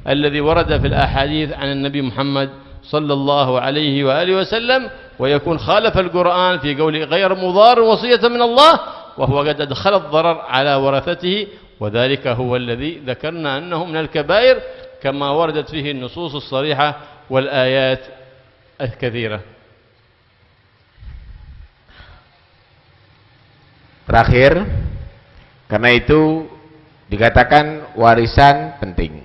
B: الذي ورد في الأحاديث عن النبي محمد صلى الله عليه وآله وسلم، ويكون خالف القرآن في قوله غير مضار وصية من الله، وهو قد أدخل الضرر على ورثته، وذلك هو الذي ذكرنا أنه من الكبائر كما وردت فيه النصوص الصريحة والآيات الكثيرة.
C: Terakhir, karena itu dikatakan warisan penting,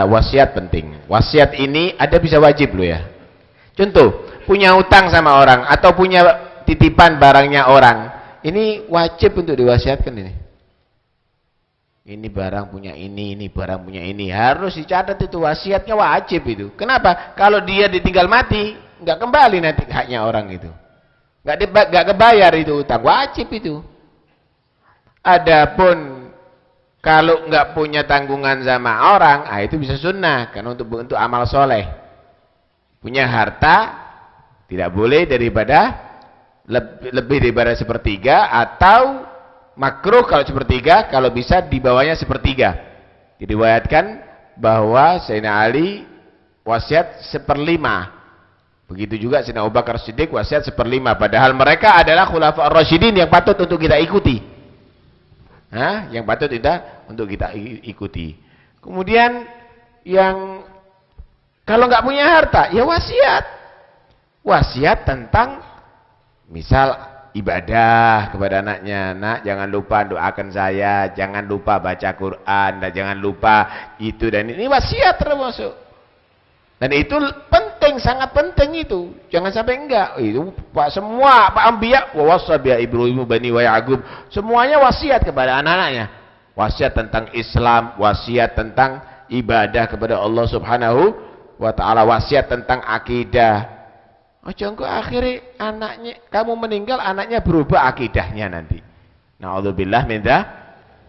C: wasiat penting. Wasiat ini ada bisa wajib loh ya. Contoh, punya utang sama orang atau punya titipan barangnya orang, ini wajib untuk diwasiatkan ini. Ini barang punya ini barang punya ini, harus dicatat itu, wasiatnya wajib itu. Kenapa? Kalau dia ditinggal mati, nggak kembali nanti haknya orang itu, nggak kebayar itu utang, wajib itu. Adapun kalau nggak punya tanggungan sama orang, itu bisa sunnah, karena untuk amal soleh. Punya harta tidak boleh daripada lebih daripada sepertiga, atau makruh kalau sepertiga, kalau bisa di bawahnya sepertiga. Diriwayatkan bahwa Sayyidina Ali wasiat 1/5. Begitu juga Sayyidina Abu Bakar Siddiq wasiat 1/5. Padahal mereka adalah khulafa ar-rasyidin yang patut untuk kita ikuti. Yang patut untuk kita ikuti. Kemudian yang kalau nggak punya harta, ya wasiat. Wasiat tentang misal ibadah kepada anaknya, nak jangan lupa doakan saya, jangan lupa baca Quran, dan jangan lupa itu dan ini, wasiat termasuk. Dan itu penting, sangat penting itu. Jangan sampai enggak. Itu Pak semua Pak Anbiya wa wasa bi Ibrahim bani wa Yaqub, semuanya wasiat kepada anak-anaknya. Wasiat tentang Islam, wasiat tentang ibadah kepada Allah Subhanahu wa taala, wasiat tentang akidah. Ojo engko akhirnya anaknya kamu meninggal, anaknya berubah akidahnya nanti. Nauzubillah min dzalik.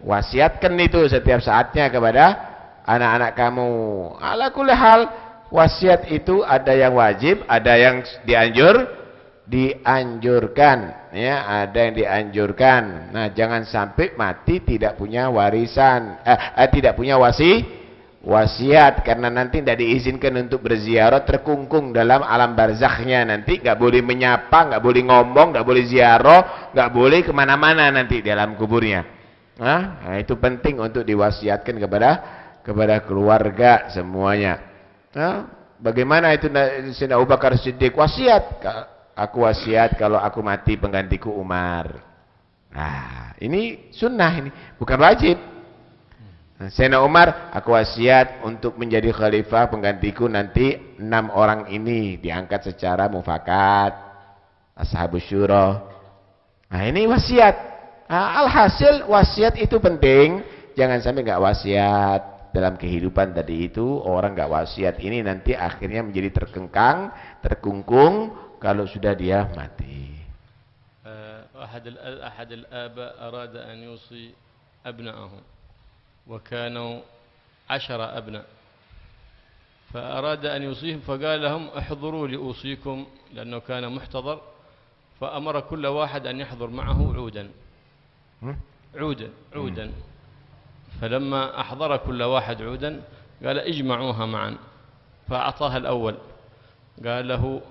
C: Wasiatkan itu setiap saatnya kepada anak-anak kamu. Ala kulli hal, wasiat itu ada yang wajib, ada yang dianjurkan, ya, ada yang dianjurkan. Nah, jangan sampai mati tidak punya warisan, tidak punya wasiat, karena nanti tidak diizinkan untuk berziarah, terkungkung dalam alam barzakhnya, nanti nggak boleh menyapa, nggak boleh ngomong, nggak boleh ziarah, nggak boleh kemana-mana nanti di alam kuburnya. Nah, itu penting untuk diwasiatkan kepada keluarga semuanya. Bagaimana itu Sayyidina Abu Bakar Siddiq wasiat, aku wasiat kalau aku mati penggantiku Umar. Nah, ini sunnah, ini bukan wajib. Sayyidina Umar, aku wasiat untuk menjadi khalifah penggantiku nanti 6 orang ini diangkat secara mufakat, ashabus syura. Nah, ini wasiat. Alhasil wasiat itu penting, jangan sampai nggak wasiat. Dalam kehidupan tadi itu orang nggak wasiat, ini nanti akhirnya menjadi terkengkang, terkungkung kalau sudah dia mati.
B: أحد الآباء أراد أن يوصي أبنائه وكانوا 10 أبناء، فأراد أن يوصيهم فقال لهم احضروا لأوصيكم، لأنه كان محتضر، فأمر كل واحد أن يحضر معه عودا. فلما أحضر كل واحد عودا قال اجمعوها معا، فأعطاها الأول قال له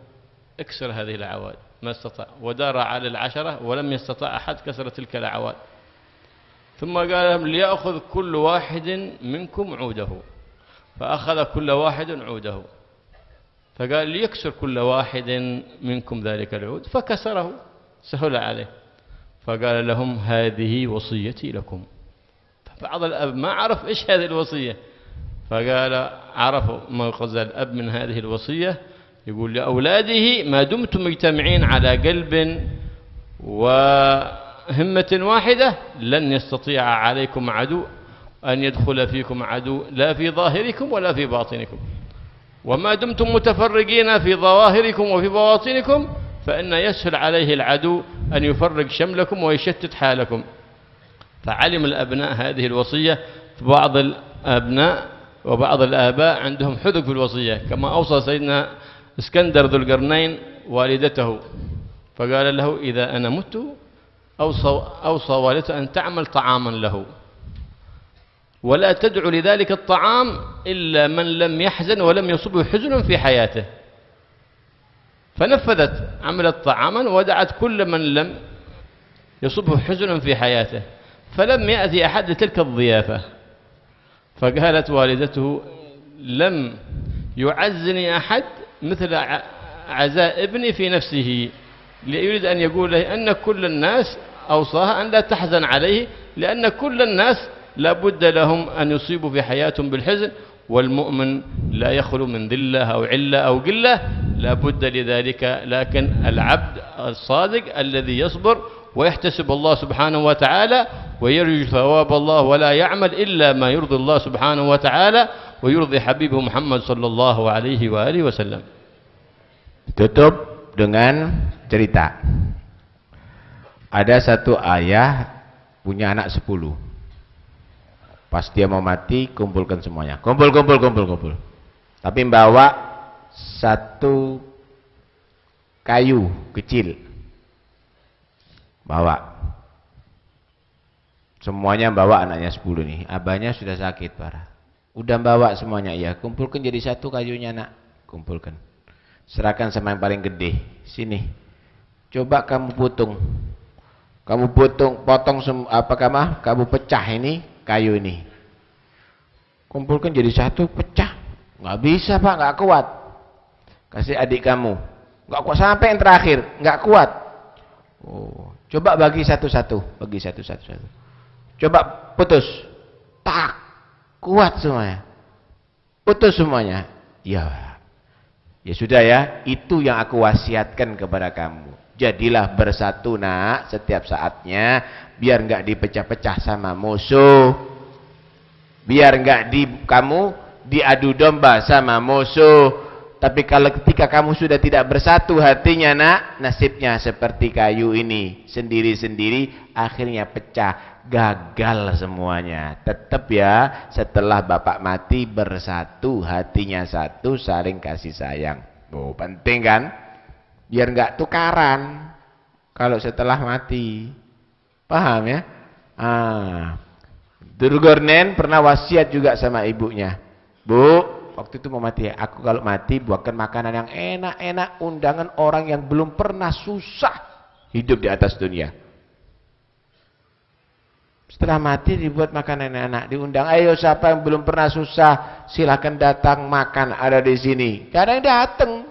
B: اكسر هذه الأعواد، ما استطاع، ودار على 10 ولم يستطع أحد كسر تلك الأعواد. ثم قال لهم ليأخذ كل واحد منكم عوده، فأخذ كل واحد عوده، فقال ليكسر كل واحد منكم ذلك العود، فكسره، سهل عليه، فقال لهم هذه وصيتي لكم. بعض الأب ما عرف إيش هذه الوصية، فقال عرفوا موقز الأب من هذه الوصية، يقول لأولاده ما دمتم مجتمعين على قلب وهمة واحدة لن يستطيع عليكم عدو أن يدخل فيكم عدو لا في ظاهركم ولا في باطنكم، وما دمتم متفرقين في ظواهركم وفي بواطنكم فإن يسهل عليه العدو أن يفرق شملكم ويشتت حالكم. فعلم الأبناء هذه الوصية. بعض الأبناء وبعض الآباء عندهم حذق في الوصية، كما أوصى سيدنا اسكندر ذو القرنين والدته فقال له إذا أنا مت أوصى والدته أن تعمل طعاما له ولا تدعو لذلك الطعام إلا من لم يحزن ولم يصبه حزن في حياته. فنفذت، عملت طعاما ودعت كل من لم يصبه حزن في حياته، فلم يأتي أحد لتلك الضيافة. فقالت والدته لم يعزني أحد مثل عزاء ابني في نفسه، ليريد أن يقول له أن كل الناس أوصاها أن لا تحزن عليه، لأن كل الناس لا بد لهم أن يصيبوا في حياتهم بالحزن، والمؤمن لا يخلو من ذلة أو علة أو قلة، لا بد لذلك. لكن العبد الصادق الذي يصبر ويحتسب الله سبحانه وتعالى ويرجو ثواب الله ولا يعمل إلا ما يرضي الله سبحانه وتعالى ويرضي حبيبه محمد صلى الله عليه وآله وسلم.
C: Tutup dengan cerita. Ada satu ayah punya anak 10. Pas dia mau mati, kumpulkan semuanya. Kumpul. Tapi bawa satu kayu kecil. Bawa. Semuanya bawa, anaknya 10 nih. Abahnya sudah sakit parah. Udah bawa semuanya. Ya, kumpulkan jadi satu kayunya, nak. Kumpulkan. Serahkan sama yang paling gede. Sini. Coba kamu potong. Kamu potong kamu pecah ini kayu ini. Kumpulkan jadi satu, pecah. Nggak bisa, Pak, nggak kuat. Kasih adik kamu. Nggak kuat sampai yang terakhir, nggak kuat. Oh, coba bagi satu-satu. Coba putus. Tak kuat semuanya. Putus semuanya. Ya sudah ya, itu yang aku wasiatkan kepada kamu. Jadilah bersatu, nak, setiap saatnya, biar enggak dipecah-pecah sama musuh. Biar enggak kamu diadu domba sama musuh. Tapi kalau ketika kamu sudah tidak bersatu hatinya, nak, nasibnya seperti kayu ini, sendiri-sendiri akhirnya pecah, gagal semuanya. Tetap ya, setelah bapak mati bersatu, hatinya satu, saling kasih sayang. Oh, penting kan? Biar enggak tukaran kalau setelah mati. Paham ya? Dzulqarnain pernah wasiat juga sama ibunya. Bu, waktu itu mau mati, aku kalau mati buatkan makanan yang enak-enak, undangan orang yang belum pernah susah hidup di atas dunia. Setelah mati dibuat makanan enak, diundang, ayo siapa yang belum pernah susah silahkan datang makan, ada di sini. Gak ada yang datang.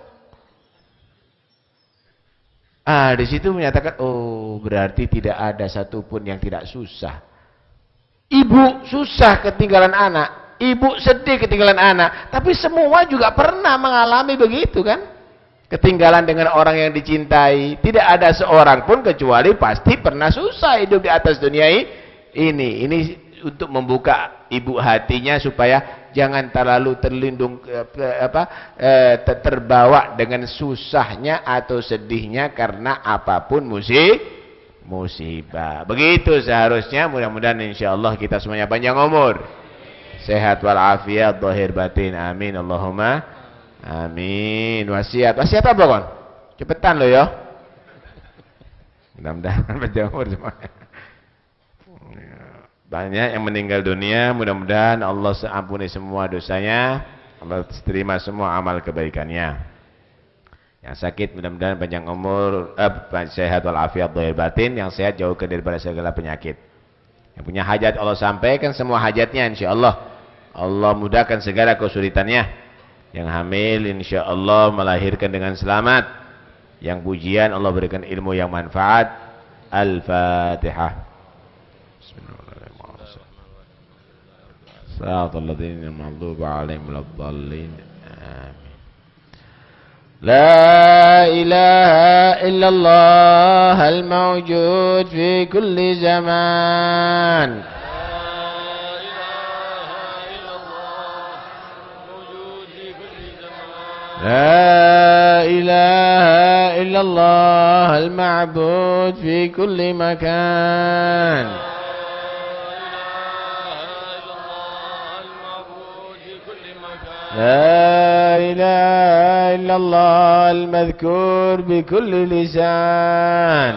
C: Di situ menyatakan, oh berarti tidak ada satupun yang tidak susah. Ibu susah ketinggalan anak, ibu sedih ketinggalan anak, tapi semua juga pernah mengalami begitu kan? Ketinggalan dengan orang yang dicintai. Tidak ada seorang pun kecuali pasti pernah susah hidup di atas dunia ini. Ini untuk membuka ibu hatinya supaya jangan terlalu terbawa dengan susahnya atau sedihnya karena apapun musibah. Begitu seharusnya. Mudah-mudahan insyaallah kita semuanya panjang umur, sehat walafiat zahir batin. Amin Allahumma amin. Wasiat apa kon? Cepetan lo ya. Mudah-mudahan panjang umur semuanya. Banyak yang meninggal dunia, mudah-mudahan Allah ampuni semua dosanya, Allah terima semua amal kebaikannya. Yang sakit mudah-mudahan panjang umur, sehat walafiat zahir batin, yang sehat jauhkan daripada segala penyakit. Yang punya hajat Allah sampaikan semua hajatnya insyaallah. Allah mudahkan segala kesulitannya. Yang hamil insyaallah melahirkan dengan selamat. Yang pujian Allah berikan ilmu yang manfaat. Al-Fatihah. Siratal ladzina maghdubi 'alaihim waladdallin. Amin. La ilaha illallah al-mawjud fi kulli zaman. La ilaha لا إله إلا الله المعبود في كل مكان. لا إله إلا الله المذكور بكل لسان.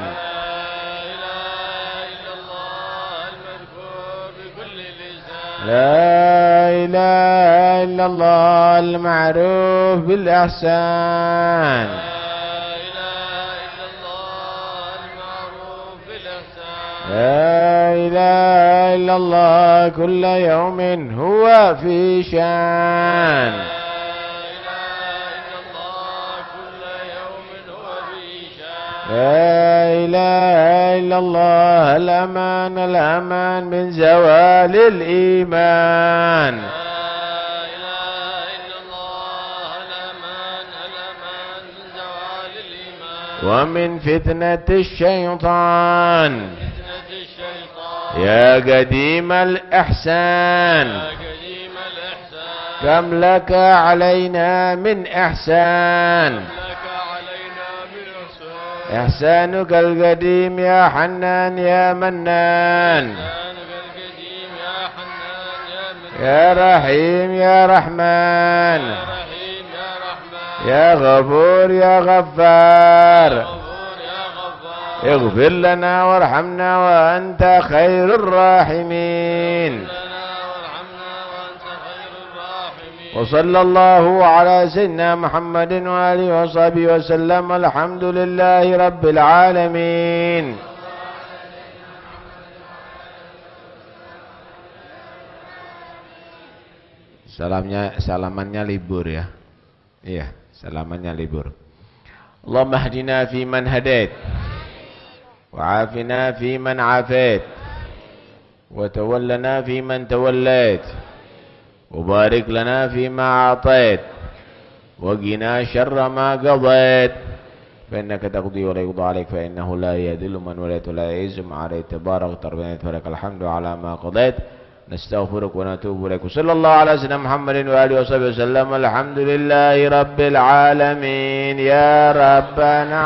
C: لا إله إلا الله المعروف بالإحسان. لا إله إلا الله كل يوم هو في شان. لا إله إلا الله الأمان الأمان من زوال الإيمان. ومن فتنة الشيطان يا قديم الإحسان كم لك علينا من إحسان. إحسانك القديم يا حنان يا منان يا رحيم يا رحمن يا غفور يا غفار اغفر لنا وارحمنا وأنت خير الراحمين. وصلى الله على سيدنا محمد وآله وصحبه وسلم. الحمد لله رب العالمين. Salamannya libur ya. Iya, salamannya libur. Allahumma hdina fi man hadait wa afina fi man afait wa tawallana fi man tawallait wa barik lana fi ma atait wa qina syarra ma qadait fa innaka taqdi wa la yuqda alayk fa innahu la yadhillu man walayta wa la yu'izzu man adait tabarak rabbana tabarakal hamdu ala ma qadait. نستغفرك ونتوب إليك. صلى الله على سيدنا محمد وآله وصحبه وسلم. الحمد لله رب العالمين. يا ربنا